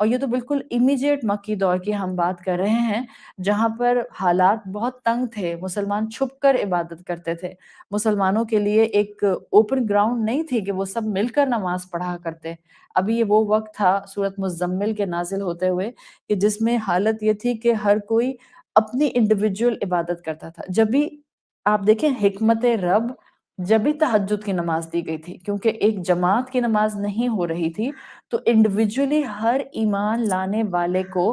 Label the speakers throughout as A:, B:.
A: اور یہ تو بالکل امیجیٹ مکی دور کی ہم بات کر رہے ہیں، جہاں پر حالات بہت تنگ تھے، مسلمان چھپ کر عبادت کرتے تھے، مسلمانوں کے لیے ایک اوپن گراؤنڈ نہیں تھی کہ وہ سب مل کر نماز پڑھا کرتے۔ ابھی یہ وہ وقت تھا سورۃ مزمل کے نازل ہوتے ہوئے کہ جس میں حالت یہ تھی کہ ہر کوئی اپنی انڈیویجول عبادت کرتا تھا۔ جب بھی آپ دیکھیں حکمت رب، جب بھی تہجد کی نماز دی گئی تھی کیونکہ ایک جماعت کی نماز نہیں ہو رہی تھی، تو انڈیویجولی ہر ایمان لانے والے کو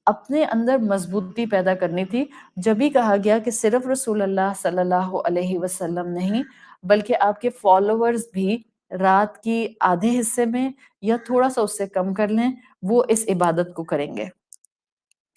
A: اپنے اندر مضبوطی پیدا کرنی تھی۔ جب ہی کہا گیا کہ صرف رسول اللہ صلی اللہ علیہ وسلم نہیں بلکہ آپ کے فالوورز بھی رات کی آدھے حصے میں یا تھوڑا سا اس سے کم کر لیں، وہ اس عبادت کو کریں گے۔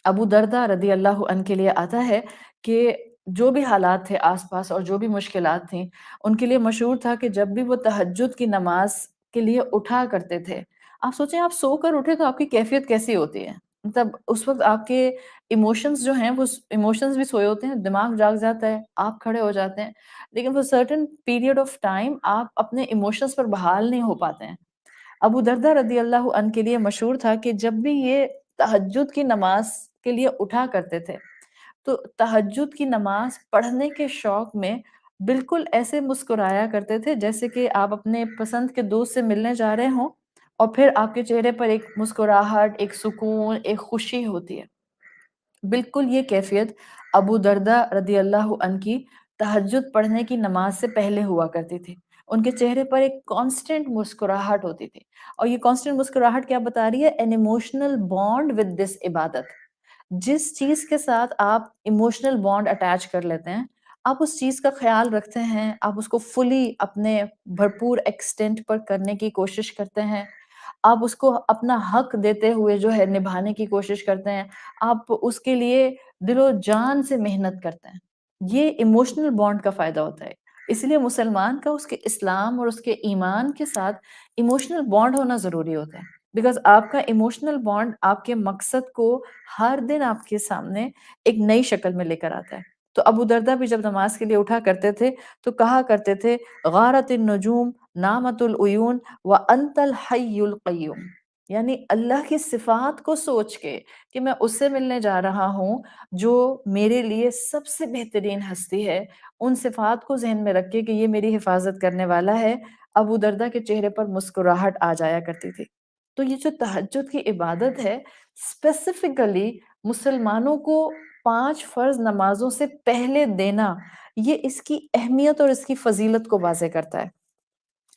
A: ابو دردہ رضی اللہ عنہ کے لیے آتا ہے کہ جو بھی حالات تھے آس پاس اور جو بھی مشکلات تھیں، ان کے لیے مشہور تھا کہ جب بھی وہ تہجد کی نماز کے لیے اٹھا کرتے تھے، آپ سوچیں آپ سو کر اٹھے تو آپ کی کیفیت کیسی ہوتی ہے؟ مطلب اس وقت آپ کے ایموشنز جو ہیں وہ ایموشنز بھی سوئے ہوتے ہیں، دماغ جاگ جاتا ہے، آپ کھڑے ہو جاتے ہیں، لیکن وہ سرٹن پیریڈ آف ٹائم آپ اپنے ایموشنز پر بحال نہیں ہو پاتے ہیں۔ ابو دردہ رضی اللہ عنہ کے لیے مشہور تھا کہ جب بھی یہ تہجد کی نماز کے لیے اٹھا کرتے تھے تو تہجد کی نماز پڑھنے کے شوق میں بالکل ایسے مسکرایا کرتے تھے جیسے کہ آپ اپنے پسند کے دوست سے ملنے جا رہے ہوں اور پھر آپ کے چہرے پر ایک مسکراہٹ، ایک سکون، ایک خوشی ہوتی ہے۔ بالکل یہ کیفیت ابو دردہ رضی اللہ عنہ کی تہجد پڑھنے کی نماز سے پہلے ہوا کرتی تھی۔ ان کے چہرے پر ایک کانسٹنٹ مسکراہٹ ہوتی تھی، اور یہ کانسٹنٹ مسکراہٹ کیا بتا رہی ہے؟ an emotional bond with this عبادت۔ جس چیز کے ساتھ آپ ایموشنل بانڈ اٹیچ کر لیتے ہیں، آپ اس چیز کا خیال رکھتے ہیں، آپ اس کو فلی اپنے بھرپور ایکسٹینٹ پر کرنے کی کوشش کرتے ہیں، آپ اس کو اپنا حق دیتے ہوئے جو ہے نبھانے کی کوشش کرتے ہیں، آپ اس کے لیے دل و جان سے محنت کرتے ہیں۔ یہ ایموشنل بانڈ کا فائدہ ہوتا ہے۔ اس لیے مسلمان کا اس کے اسلام اور اس کے ایمان کے ساتھ ایموشنل بانڈ ہونا ضروری ہوتا ہے، بیکاز آپ کا ایموشنل بانڈ آپ کے مقصد کو ہر دن آپ کے سامنے ایک نئی شکل میں لے کر آتا ہے۔ تو ابو دردہ بھی جب نماز کے لیے اٹھا کرتے تھے تو کہا کرتے تھے غارت النجوم نامت العیون وانت الحی القیوم، یعنی اللہ کی صفات کو سوچ کے کہ میں اس سے ملنے جا رہا ہوں جو میرے لیے سب سے بہترین ہستی ہے، ان صفات کو ذہن میں رکھ کے کہ یہ میری حفاظت کرنے والا ہے، ابو دردہ کے چہرے پر مسکراہٹ آ جایا کرتی تھی۔ تو یہ جو تہجد کی عبادت ہے اسپیسیفکلی مسلمانوں کو 5 فرض نمازوں سے پہلے دینا، یہ اس کی اہمیت اور اس کی فضیلت کو واضح کرتا ہے۔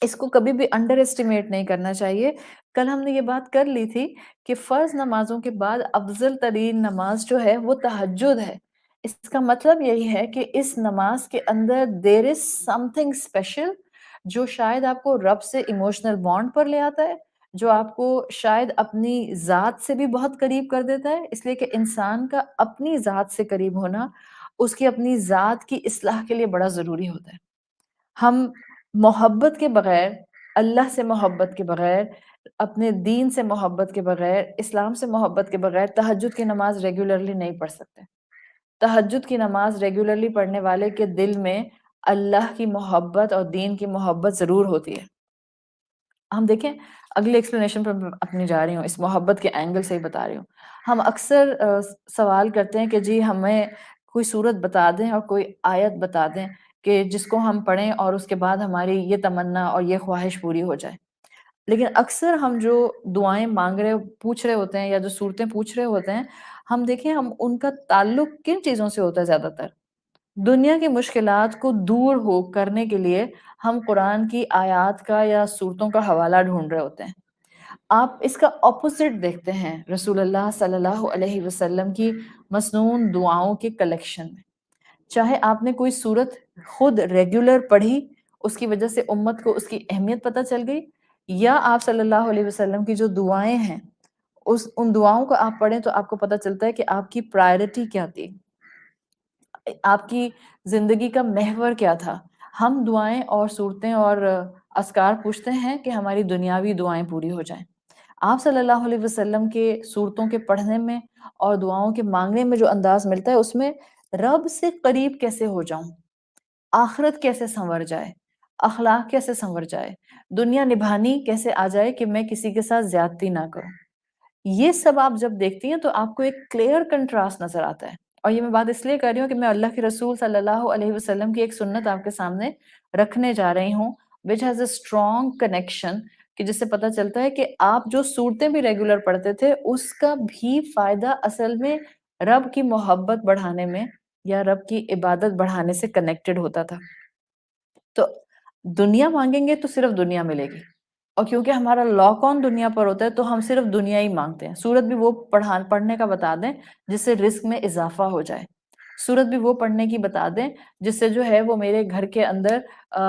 A: اس کو کبھی بھی انڈر اسٹیمیٹ نہیں کرنا چاہیے۔ کل ہم نے یہ بات کر لی تھی کہ فرض نمازوں کے بعد افضل ترین نماز جو ہے وہ تہجد ہے۔ اس کا مطلب یہی ہے کہ اس نماز کے اندر there is something special جو شاید آپ کو رب سے ایموشنل بانڈ پر لے آتا ہے، جو آپ کو شاید اپنی ذات سے بھی بہت قریب کر دیتا ہے، اس لیے کہ انسان کا اپنی ذات سے قریب ہونا اس کی اپنی ذات کی اصلاح کے لیے بڑا ضروری ہوتا ہے۔ ہم محبت کے بغیر، اللہ سے محبت کے بغیر، اپنے دین سے محبت کے بغیر، اسلام سے محبت کے بغیر تہجد کی نماز ریگولرلی نہیں پڑھ سکتے۔ تہجد کی نماز ریگولرلی پڑھنے والے کے دل میں اللہ کی محبت اور دین کی محبت ضرور ہوتی ہے۔ ہم دیکھیں اگلی ایکسپلینیشن پر میں اپنی جا رہی ہوں، اس محبت کے اینگل سے ہی بتا رہی ہوں۔ ہم اکثر سوال کرتے ہیں کہ جی ہمیں کوئی صورت بتا دیں اور کوئی آیت بتا دیں کہ جس کو ہم پڑھیں اور اس کے بعد ہماری یہ تمنا اور یہ خواہش پوری ہو جائے۔ لیکن اکثر ہم جو دعائیں مانگ رہے پوچھ رہے ہوتے ہیں یا جو صورتیں پوچھ رہے ہوتے ہیں، ہم دیکھیں ہم ان کا تعلق کن چیزوں سے ہوتا ہے؟ زیادہ تر دنیا کی مشکلات کو دور ہو کرنے کے لیے ہم قرآن کی آیات کا یا صورتوں کا حوالہ ڈھونڈ رہے ہوتے ہیں۔ آپ اس کا اپوزٹ دیکھتے ہیں رسول اللہ صلی اللہ علیہ وسلم کی مسنون دعاؤں کے کلیکشن میں۔ چاہے آپ نے کوئی صورت خود ریگولر پڑھی، اس کی وجہ سے امت کو اس کی اہمیت پتہ چل گئی، یا آپ صلی اللہ علیہ وسلم کی جو دعائیں ہیں ان دعاؤں کو آپ پڑھیں تو آپ کو پتہ چلتا ہے کہ آپ کی پرائرٹی کیا تھی، آپ کی زندگی کا محور کیا تھا۔ ہم دعائیں اور صورتیں اور اذکار پوچھتے ہیں کہ ہماری دنیاوی دعائیں پوری ہو جائیں۔ آپ صلی اللہ علیہ وسلم کے صورتوں کے پڑھنے میں اور دعاؤں کے مانگنے میں جو انداز ملتا ہے اس میں رب سے قریب کیسے ہو جاؤں، آخرت کیسے سنور جائے، اخلاق کیسے سنور جائے، دنیا نبھانی کیسے آ جائے کہ میں کسی کے ساتھ زیادتی نہ کروں۔ یہ سب آپ جب دیکھتی ہیں تو آپ کو ایک کلیئر کنٹراسٹ نظر آتا ہے. اور یہ میں بات اس لیے کر رہی ہوں کہ میں اللہ کے رسول صلی اللہ علیہ وسلم کی ایک سنت آپ کے سامنے رکھنے جا رہی ہوں which has a strong connection, کہ جس سے پتہ چلتا ہے کہ آپ جو صورتیں بھی ریگولر پڑھتے تھے اس کا بھی فائدہ اصل میں رب کی محبت بڑھانے میں یا رب کی عبادت بڑھانے سے کنیکٹڈ ہوتا تھا. تو دنیا مانگیں گے تو صرف دنیا ملے گی، اور کیونکہ ہمارا لاک آن دنیا پر ہوتا ہے تو ہم صرف دنیا ہی مانگتے ہیں. سورت بھی وہ پڑھنے کا بتا دیں جس سے رزق میں اضافہ ہو جائے، سورت بھی وہ پڑھنے کی بتا دیں جس سے جو ہے وہ میرے گھر کے اندر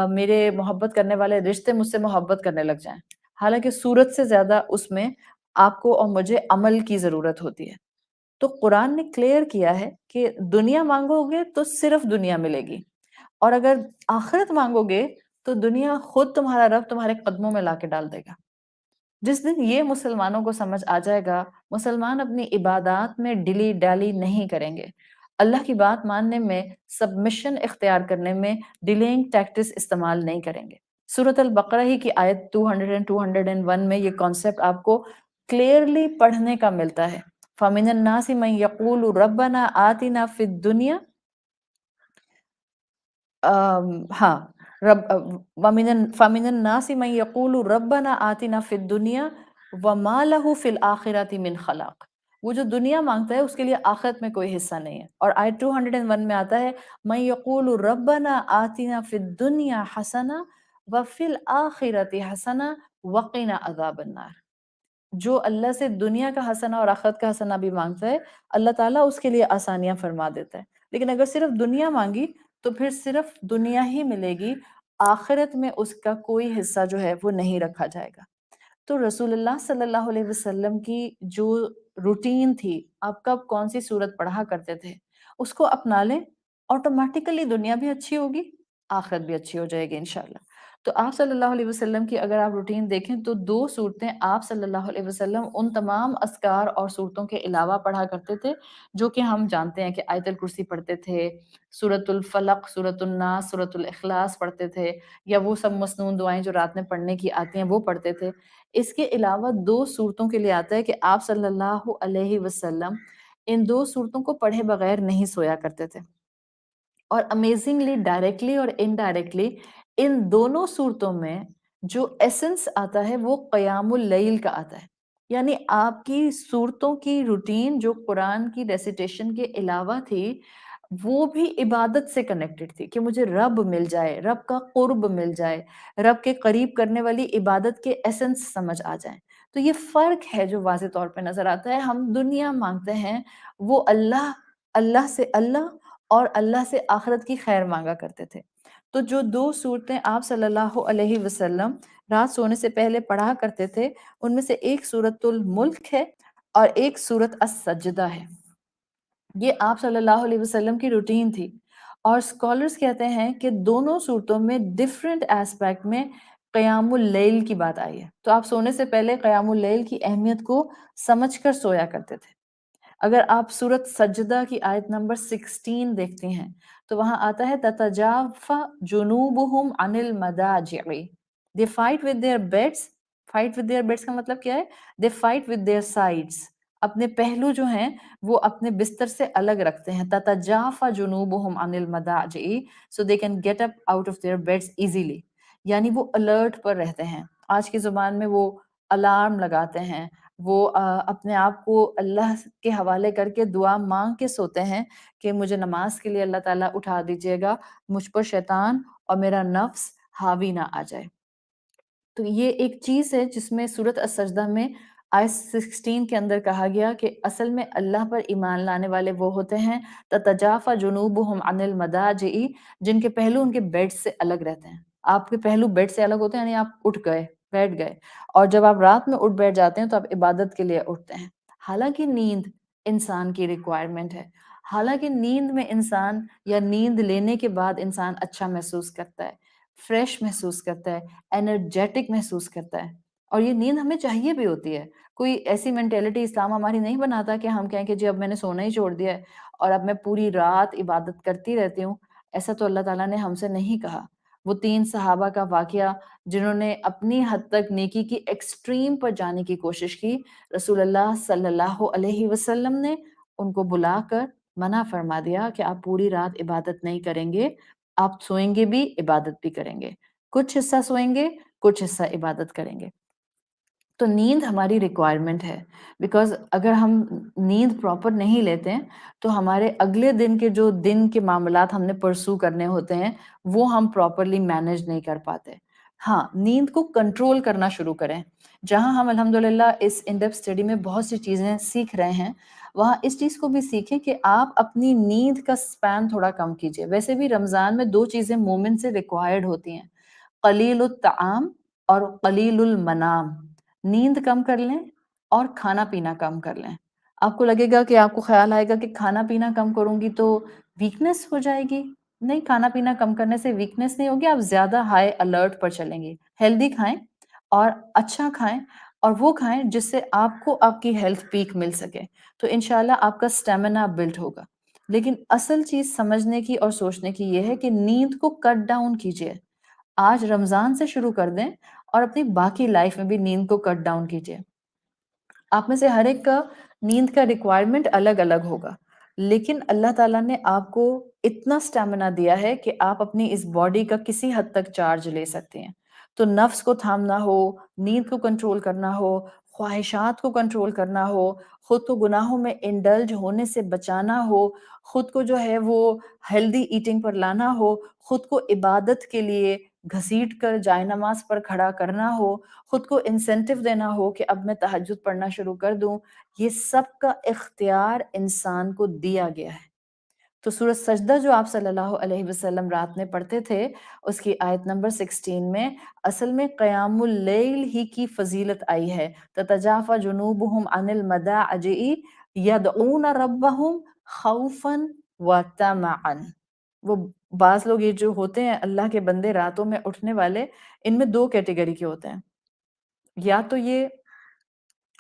A: میرے محبت کرنے والے رشتے مجھ سے محبت کرنے لگ جائیں. حالانکہ سورت سے زیادہ اس میں آپ کو اور مجھے عمل کی ضرورت ہوتی ہے. تو قرآن نے کلیئر کیا ہے کہ دنیا مانگو گے تو صرف دنیا ملے گی، اور اگر آخرت مانگو گے تو دنیا خود تمہارا رب تمہارے قدموں میں لا کے ڈال دے گا. جس دن یہ مسلمانوں کو سمجھ آ جائے گا، مسلمان اپنی عبادات میں ڈلی ڈالی نہیں کریں گے، اللہ کی بات ماننے میں سبمشن اختیار کرنے میں ڈیلینگ ٹیکٹس استعمال نہیں کریں گے. سورۃ البقرہ ہی کی آیت 200 and 201 میں یہ کانسیپٹ آپ کو کلیئرلی پڑھنے کا ملتا ہے. فَمِنَ النَّاسِ مَن يَقُولُ رَبَّنَا آتِنَا فِي الدُّنْيَا ہاں فَمِنَ النَّاسِ مَن يَقُولُ رَبَّنَا آتِنَا فِي الدُّنْيَا وَمَا لَهُ فِي الْآخِرَةِ مِنْ خَلَاقٍ. وہ جو دنیا مانگتا ہے اس کے لیے آخرت میں کوئی حصہ نہیں ہے. اور آیت 201 میں آتا ہے مَن يَقُولُ رَبَّنَا آتِنَا فِي الدُّنْيَا حَسَنَةً وَفِي الْآخِرَةِ حَسَنَةً وَقِنَا عَذَابَ النَّارِ. جو اللہ سے دنیا کا حسنہ اور آخرت کا حسنہ بھی مانگتا ہے، اللہ تعالیٰ اس کے لیے آسانیاں فرما دیتا ہے. لیکن اگر صرف دنیا مانگی تو پھر صرف دنیا ہی ملے گی، آخرت میں اس کا کوئی حصہ جو ہے وہ نہیں رکھا جائے گا. تو رسول اللہ صلی اللہ علیہ وسلم کی جو روٹین تھی، آپ کب کون سی صورت پڑھا کرتے تھے، اس کو اپنا لیں، آٹومیٹیکلی دنیا بھی اچھی ہوگی، آخرت بھی اچھی ہو جائے گی انشاءاللہ. تو آپ صلی اللہ علیہ وسلم کی اگر آپ روٹین دیکھیں تو 2 صورتیں آپ صلی اللہ علیہ وسلم ان تمام اذکار اور صورتوں کے علاوہ پڑھا کرتے تھے جو کہ ہم جانتے ہیں کہ آیت الکرسی پڑھتے تھے، سورۃ الفلق، سورۃ الناس، سورۃ الاخلاص پڑھتے تھے، یا وہ سب مسنون دعائیں جو رات میں پڑھنے کی آتی ہیں وہ پڑھتے تھے. اس کے علاوہ 2 صورتوں کے لیے آتا ہے کہ آپ صلی اللہ علیہ وسلم ان 2 صورتوں کو پڑھے بغیر نہیں سویا کرتے تھے. اور امیزنگلی ڈائریکٹلی اور انڈائریکٹلی ان دونوں صورتوں میں جو ایسنس آتا ہے وہ قیام اللیل کا آتا ہے. یعنی آپ کی صورتوں کی روٹین جو قرآن کی ریسیٹیشن کے علاوہ تھی وہ بھی عبادت سے کنیکٹڈ تھی کہ مجھے رب مل جائے، رب کا قرب مل جائے، رب کے قریب کرنے والی عبادت کے ایسنس سمجھ آ جائیں. تو یہ فرق ہے جو واضح طور پہ نظر آتا ہے. ہم دنیا مانگتے ہیں، وہ اللہ سے اللہ اور اللہ سے آخرت کی خیر مانگا کرتے تھے. تو جو 2 صورتیں آپ صلی اللہ علیہ وسلم رات سونے سے پہلے پڑھا کرتے تھے ان میں سے ایک سورۃ الملک ہے اور ایک سورۃ السجدہ ہے. یہ آپ صلی اللہ علیہ وسلم کی روٹین تھی، اور اسکالرز کہتے ہیں کہ دونوں صورتوں میں ڈفرینٹ ایسپیکٹ میں قیام اللیل کی بات آئی ہے. تو آپ سونے سے پہلے قیام اللیل کی اہمیت کو سمجھ کر سویا کرتے تھے. اگر آپ سورۃ سجدہ کی آیت نمبر 16 دیکھتے ہیں تو وہاں آتا ہے تتجافى جنوبهم عن المضاجع. They fight with their beds. Fight with their beds کا مطلب کیا ہے؟ They fight with their sides. اپنے پہلو جو ہیں وہ اپنے بستر سے الگ رکھتے ہیں. تتجافى جنوبهم عن المضاجع so they can get up out of their beds easily. یعنی وہ الرٹ پر رہتے ہیں. آج کی زبان میں وہ الارم لگاتے ہیں، وہ اپنے آپ کو اللہ کے حوالے کر کے دعا مانگ کے سوتے ہیں کہ مجھے نماز کے لیے اللہ تعالیٰ اٹھا دیجیے گا، مجھ پر شیطان اور میرا نفس حاوی نہ آ جائے. تو یہ ایک چیز ہے جس میں سورۃ السجدہ میں آیت 16 کے اندر کہا گیا کہ اصل میں اللہ پر ایمان لانے والے وہ ہوتے ہیں تتجافى جنوبهم عن المضاجع، جن کے پہلو ان کے بیڈ سے الگ رہتے ہیں. آپ کے پہلو بیڈ سے الگ ہوتے ہیں، یعنی آپ اٹھ گئے، بیٹھ گئے، اور جب آپ رات میں اٹھ بیٹھ جاتے ہیں تو آپ عبادت کے لیے اٹھتے ہیں. حالانکہ نیند انسان کی ریکوائرمنٹ ہے، حالانکہ نیند میں انسان یا نیند لینے کے بعد انسان اچھا محسوس کرتا ہے، فریش محسوس کرتا ہے، انرجیٹک محسوس کرتا ہے، اور یہ نیند ہمیں چاہیے بھی ہوتی ہے. کوئی ایسی مینٹیلٹی اسلام ہماری نہیں بناتا کہ ہم کہیں کہ جی اب میں نے سونا ہی چھوڑ دیا ہے اور اب میں پوری رات عبادت کرتی رہتی ہوں. ایسا تو اللہ تعالیٰ نے ہم سے نہیں کہا. وہ 3 صحابہ کا واقعہ جنہوں نے اپنی حد تک نیکی کی ایکسٹریم پر جانے کی کوشش کی، رسول اللہ صلی اللہ علیہ وسلم نے ان کو بلا کر منع فرما دیا کہ آپ پوری رات عبادت نہیں کریں گے، آپ سوئیں گے بھی عبادت بھی کریں گے، کچھ حصہ سوئیں گے کچھ حصہ عبادت کریں گے۔ تو نیند ہماری ریکوائرمنٹ ہے، بیکاز اگر ہم نیند پراپر نہیں لیتے ہیں تو ہمارے اگلے دن کے جو دن کے معاملات ہم نے پرسو کرنے ہوتے ہیں وہ ہم پراپرلی مینیج نہیں کر پاتے۔ ہاں، نیند کو کنٹرول کرنا شروع کریں۔ جہاں ہم الحمدللہ اس ان ڈیپتھ اسٹڈی میں بہت سی چیزیں سیکھ رہے ہیں، وہاں اس چیز کو بھی سیکھیں کہ آپ اپنی نیند کا سپین تھوڑا کم کیجیے۔ ویسے بھی رمضان میں 2 چیزیں مومن سے ریکوائرڈ ہوتی ہیں، قلیل الطعام اور قلیل المنام۔ نیند کم کر لیں اور کھانا پینا کم کر لیں۔ آپ کو لگے گا کہ آپ کو خیال آئے گا کہ کھانا پینا کم کروں گی تو ویکنس ہو جائے گی۔ نہیں، کھانا پینا کم کرنے سے ویکنس نہیں ہوگی، آپ زیادہ ہائی الرٹ پر چلیں گی۔ ہیلدی کھائیں اور اچھا کھائیں اور وہ کھائیں جس سے آپ کو آپ کی ہیلتھ پیک مل سکے، تو انشاءاللہ آپ کا سٹیمنا بلڈ ہوگا۔ لیکن اصل چیز سمجھنے کی اور سوچنے کی یہ ہے کہ نیند کو کٹ ڈاؤن کیجیے۔ آج رمضان سے شروع کر دیں اور اپنی باقی لائف میں بھی نیند کو کٹ ڈاؤن کیجیے۔ آپ میں سے ہر ایک کا نیند کا ریکوائرمنٹ الگ الگ ہوگا، لیکن اللہ تعالیٰ نے آپ کو اتنا سٹیمنا دیا ہے کہ آپ اپنی اس باڈی کا کسی حد تک چارج لے سکتے ہیں۔ تو نفس کو تھامنا ہو، نیند کو کنٹرول کرنا ہو، خواہشات کو کنٹرول کرنا ہو، خود کو گناہوں میں انڈلج ہونے سے بچانا ہو، خود کو جو ہے وہ ہیلدی ایٹنگ پر لانا ہو، خود کو عبادت کے لیے گھسیٹ کر جائے نماز پر کھڑا کرنا ہو، خود کو انسینٹیو دینا ہو کہ اب میں تہجد پڑھنا شروع کر دوں، یہ سب کا اختیار انسان کو دیا گیا ہے۔ تو سورۃ سجدہ جو آپ صلی اللہ علیہ وسلم رات میں پڑھتے تھے، اس کی آیت نمبر 16 میں اصل میں قیام اللیل ہی کی فضیلت آئی ہے۔ تتجافى جنوبهم عن المضاجع يدعون ربهم خوفا وطمعا۔ وہ بعض لوگ یہ جو ہوتے ہیں اللہ کے بندے راتوں میں اٹھنے والے، ان میں 2 کیٹیگری کے ہوتے ہیں، یا تو یہ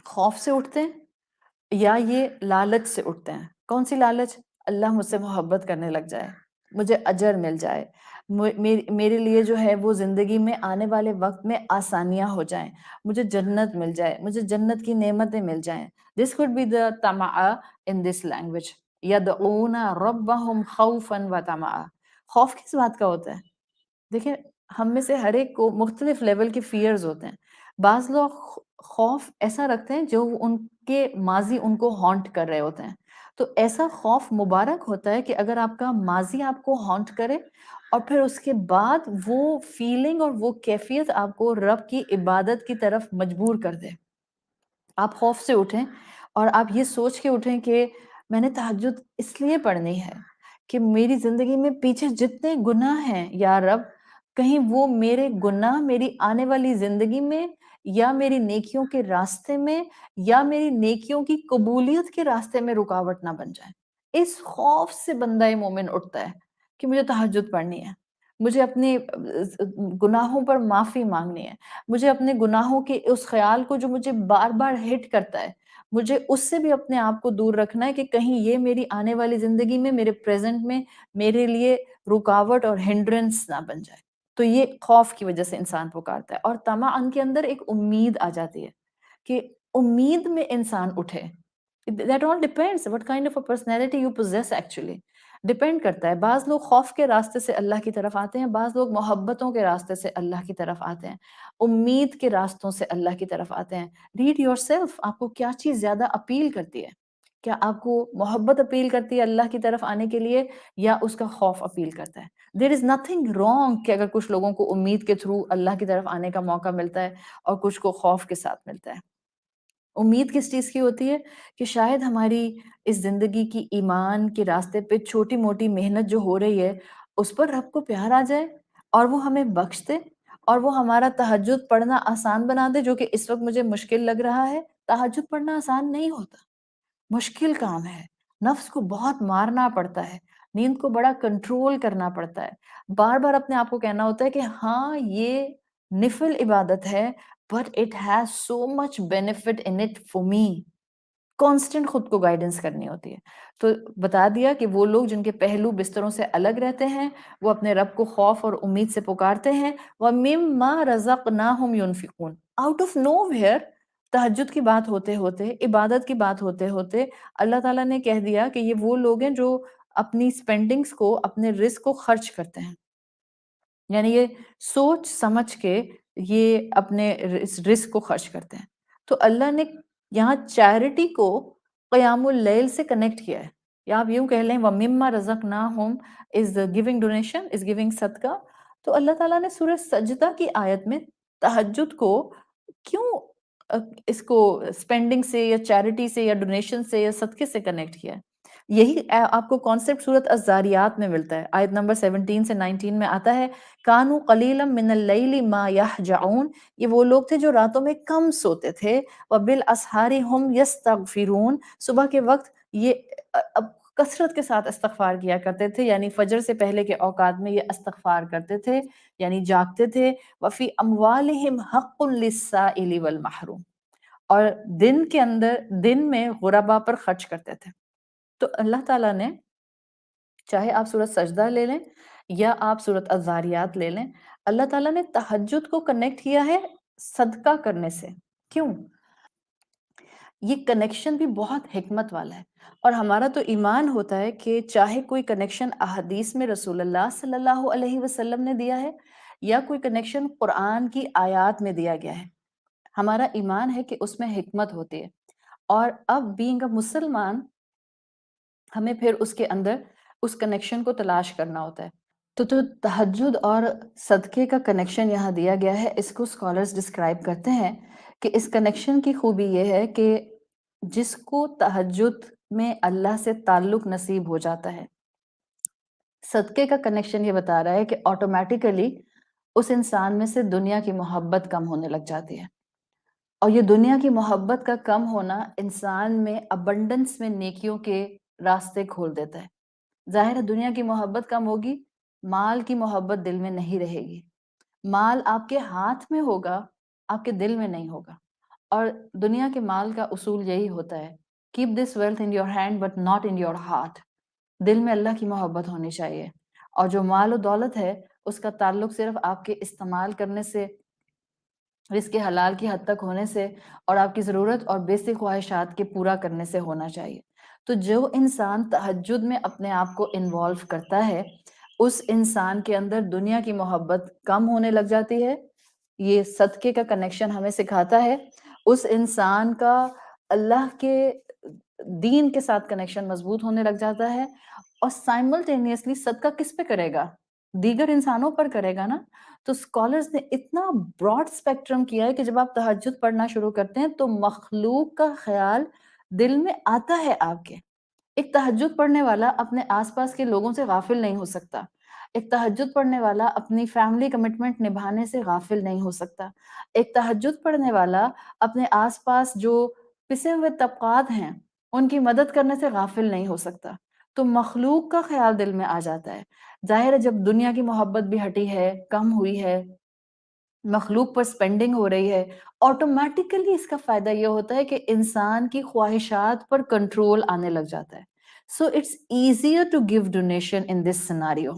A: خوف سے اٹھتے ہیں یا یہ لالچ سے اٹھتے ہیں۔ کون سی لالچ؟ اللہ مجھ سے محبت کرنے لگ جائے، مجھے اجر مل جائے، میرے لیے جو ہے وہ زندگی میں آنے والے وقت میں آسانیاں ہو جائیں، مجھے جنت مل جائے، مجھے جنت کی نعمتیں مل جائیں۔ This could be the tama'a in this language. يَدْعُونَ رَبَّهُمْ خَوْفًا وَطَمَعًا۔ خوف کس بات کا ہوتا ہے؟ دیکھیں، ہم میں سے ہر ایک کو مختلف لیول کے فیئرز ہوتے ہیں۔ بعض لوگ خوف ایسا رکھتے ہیں جو ان کے ماضی ان کو ہانٹ کر رہے ہوتے ہیں، تو ایسا خوف مبارک ہوتا ہے کہ اگر آپ کا ماضی آپ کو ہانٹ کرے اور پھر اس کے بعد وہ فیلنگ اور وہ کیفیت آپ کو رب کی عبادت کی طرف مجبور کر دے۔ آپ خوف سے اٹھیں اور آپ یہ سوچ کے اٹھیں کہ میں نے تہجد اس لیے پڑھنی ہے کہ میری زندگی میں پیچھے جتنے گناہ ہیں یا رب، کہیں وہ میرے گناہ میری آنے والی زندگی میں یا میری نیکیوں کے راستے میں یا میری نیکیوں کی قبولیت کے راستے میں رکاوٹ نہ بن جائے۔ اس خوف سے بندہ مومن اٹھتا ہے کہ مجھے تہجد پڑھنی ہے، مجھے اپنے گناہوں پر معافی مانگنی ہے، مجھے اپنے گناہوں کے اس خیال کو جو مجھے بار بار ہٹ کرتا ہے، مجھے اس سے بھی اپنے آپ کو دور رکھنا ہے کہ کہیں یہ میری آنے والی زندگی میں، میرے پریزنٹ میں میرے لیے رکاوٹ اور ہنڈرنس نہ بن جائے۔ تو یہ خوف کی وجہ سے انسان پکارتا ہے۔ اور طمع کے اندر ایک امید آ جاتی ہے کہ امید میں انسان اٹھے۔ That all depends what kind of a personality you possess actually. Depend کرتا ہے۔ بعض لوگ خوف کے راستے سے اللہ کی طرف آتے ہیں، بعض لوگ محبتوں کے راستے سے اللہ کی طرف آتے ہیں، امید کے راستوں سے اللہ کی طرف آتے ہیں۔ ریڈ یور سیلف، آپ کو کیا چیز زیادہ اپیل کرتی ہے؟ کیا آپ کو محبت اپیل کرتی ہے اللہ کی طرف آنے کے لیے یا اس کا خوف اپیل کرتا ہے؟ دیر از نتھنگ رانگ کہ اگر کچھ لوگوں کو امید کے تھرو اللہ کی طرف آنے کا موقع ملتا ہے اور کچھ کو خوف کے ساتھ ملتا ہے۔ امید کس چیز کی ہوتی ہے؟ کہ شاید ہماری اس زندگی کی ایمان کے راستے پہ چھوٹی موٹی محنت جو ہو رہی ہے اس پر رب کو پیار آ جائے اور وہ ہمیں بخش دے اور وہ ہمارا تہجد پڑھنا آسان بنا دے، جو کہ اس وقت مجھے مشکل لگ رہا ہے۔ تہجد پڑھنا آسان نہیں ہوتا، مشکل کام ہے، نفس کو بہت مارنا پڑتا ہے، نیند کو بڑا کنٹرول کرنا پڑتا ہے، بار بار اپنے آپ کو کہنا ہوتا ہے کہ ہاں یہ نفل عبادت ہے but it has so much benefit in it for me۔ Constant خود کو گائیڈنس کرنی ہوتی ہے. تو بتا دیا کہ وہ لوگ جن کے پہلو بستروں سے الگ رہتے ہیں وہ اپنے رب کو خوف اور امید سے پکارتے ہیں. وَمِمَّا رَزَقْنَاهُمْ يُنْفِقُونَ. آؤٹ آف نو ویئر تہجد کی بات ہوتے ہوتے، عبادت کی بات ہوتے ہوتے اللہ تعالیٰ نے کہہ دیا کہ یہ وہ لوگ ہیں جو اپنی سپینڈنگز کو، اپنے رزق کو خرچ کرتے ہیں. یعنی یہ سوچ سمجھ کے یہ اپنے رزق کو خرچ کرتے ہیں. تو اللہ نے یہاں چیریٹی کو قیام اللیل سے کنیکٹ کیا ہے، یا آپ یوں کہہ لیں وَمِمَّا رَزَقْنَاهُمْ as giving donation, as giving صدقہ. تو اللہ تعالیٰ نے سورہ سجدہ کی آیت میں تہجد کو کیوں اس کو اسپینڈنگ سے یا چیریٹی سے یا ڈونیشن سے یا صدقے سے کنیکٹ کیا ہے؟ یہی آپ کو کانسیپٹ سورۃ الذاریات میں ملتا ہے. آیت نمبر 17 سے 19 میں آتا ہے کانوا قلیلا من اللیل ما یہجعون. یہ وہ لوگ تھے جو راتوں میں کم سوتے تھے. وبالاسحار هم یستغفرون. صبح کے وقت یہ کثرت کے ساتھ استغفار کیا کرتے تھے، یعنی فجر سے پہلے کے اوقات میں یہ استغفار کرتے تھے، یعنی جاگتے تھے. وفی اموالہم حق للسائل والمحروم. اور دن کے اندر، دن میں غربا پر خرچ کرتے تھے. تو اللہ تعالیٰ نے، چاہے آپ سورۃ سجدہ لے لیں یا آپ سورۃ الذاریات لے لیں، اللہ تعالیٰ نے تہجد کو کنیکٹ کیا ہے صدقہ کرنے سے. کیوں؟ یہ کنیکشن بھی بہت حکمت والا ہے. اور ہمارا تو ایمان ہوتا ہے کہ چاہے کوئی کنیکشن احادیث میں رسول اللہ صلی اللہ علیہ وسلم نے دیا ہے یا کوئی کنیکشن قرآن کی آیات میں دیا گیا ہے، ہمارا ایمان ہے کہ اس میں حکمت ہوتی ہے. اور اب بینگ اے مسلمان ہمیں پھر اس کے اندر اس کنیکشن کو تلاش کرنا ہوتا ہے. تو تہجد اور صدقے کا کنیکشن یہاں دیا گیا ہے. اس کو اسکالرز ڈسکرائب کرتے ہیں کہ اس کنیکشن کی خوبی یہ ہے کہ جس کو تہجد میں اللہ سے تعلق نصیب ہو جاتا ہے، صدقے کا کنیکشن یہ بتا رہا ہے کہ آٹومیٹیکلی اس انسان میں سے دنیا کی محبت کم ہونے لگ جاتی ہے. اور یہ دنیا کی محبت کا کم ہونا انسان میں ابنڈنس میں نیکیوں کے راستے کھول دیتا ہے. ظاہر ہے دنیا کی محبت کم ہوگی، مال کی محبت دل میں نہیں رہے گی. مال آپ کے ہاتھ میں ہوگا، آپ کے دل میں نہیں ہوگا. اور دنیا کے مال کا اصول یہی ہوتا ہے، keep this wealth in your hand but not in your heart. دل میں اللہ کی محبت ہونی چاہیے. اور جو مال و دولت ہے اس کا تعلق صرف آپ کے استعمال کرنے سے، رزق حلال کی حد تک ہونے سے اور آپ کی ضرورت اور بیسک خواہشات کے پورا کرنے سے ہونا چاہیے. تو جو انسان تہجد میں اپنے آپ کو انوالو کرتا ہے اس انسان کے اندر دنیا کی محبت کم ہونے لگ جاتی ہے. یہ صدقے کا کنیکشن ہمیں سکھاتا ہے. اس انسان کا اللہ کے دین کے ساتھ کنیکشن مضبوط ہونے لگ جاتا ہے. اور سائملٹینیسلی صدقہ کس پہ کرے گا؟ دیگر انسانوں پر کرے گا نا. تو اسکالرز نے اتنا براڈ اسپیکٹرم کیا ہے کہ جب آپ تہجد پڑھنا شروع کرتے ہیں تو مخلوق کا خیال دل میں آتا ہے آپ کے. ایک تہجد پڑھنے والا اپنے آس پاس کے لوگوں سے غافل نہیں ہو سکتا. ایک تہجد پڑھنے والا اپنی فیملی کمٹمنٹ نبھانے سے غافل نہیں ہو سکتا. ایک تہجد پڑھنے والا اپنے آس پاس جو پسے ہوئے طبقات ہیں ان کی مدد کرنے سے غافل نہیں ہو سکتا. تو مخلوق کا خیال دل میں آ جاتا ہے. ظاہر ہے جب دنیا کی محبت بھی ہٹی ہے، کم ہوئی ہے، مخلوق پر سپینڈنگ ہو رہی ہے، آٹومیٹیکلی اس کا فائدہ یہ ہوتا ہے کہ انسان کی خواہشات پر کنٹرول آنے لگ جاتا ہے. So it's easier to give donation in this scenario.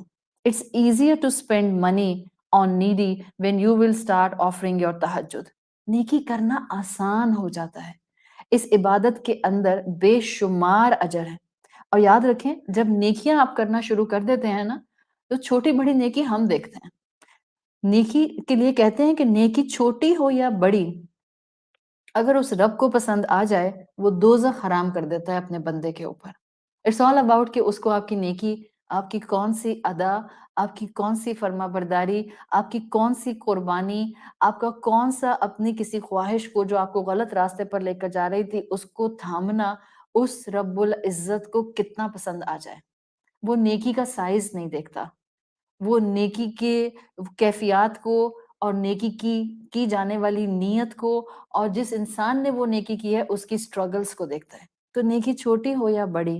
A: It's easier to spend money on needy when you will start offering your tahajjud. نیکی کرنا آسان ہو جاتا ہے. اس عبادت کے اندر بے شمار اجر ہے. اور یاد رکھیں جب نیکیاں آپ کرنا شروع کر دیتے ہیں نا تو چھوٹی بڑی نیکی ہم دیکھتے ہیں. نیکی کے لیے کہتے ہیں کہ نیکی چھوٹی ہو یا بڑی، اگر اس رب کو پسند آ جائے وہ دوزخ حرام کر دیتا ہے اپنے بندے کے اوپر. اٹس آل اباؤٹ کہ اس کو آپ کی نیکی، آپ کی کون سی ادا، آپ کی کون سی فرما برداری، آپ کی کون سی قربانی، آپ کا کون سا اپنی کسی خواہش کو جو آپ کو غلط راستے پر لے کر جا رہی تھی اس کو تھامنا اس رب العزت کو کتنا پسند آ جائے. وہ نیکی کا سائز نہیں دیکھتا، وہ نیکی کے کیفیات کو اور نیکی کی جانے والی نیت کو اور جس انسان نے وہ نیکی کی ہے اس کی سٹرگلز کو دیکھتا ہے. تو نیکی چھوٹی ہو یا بڑی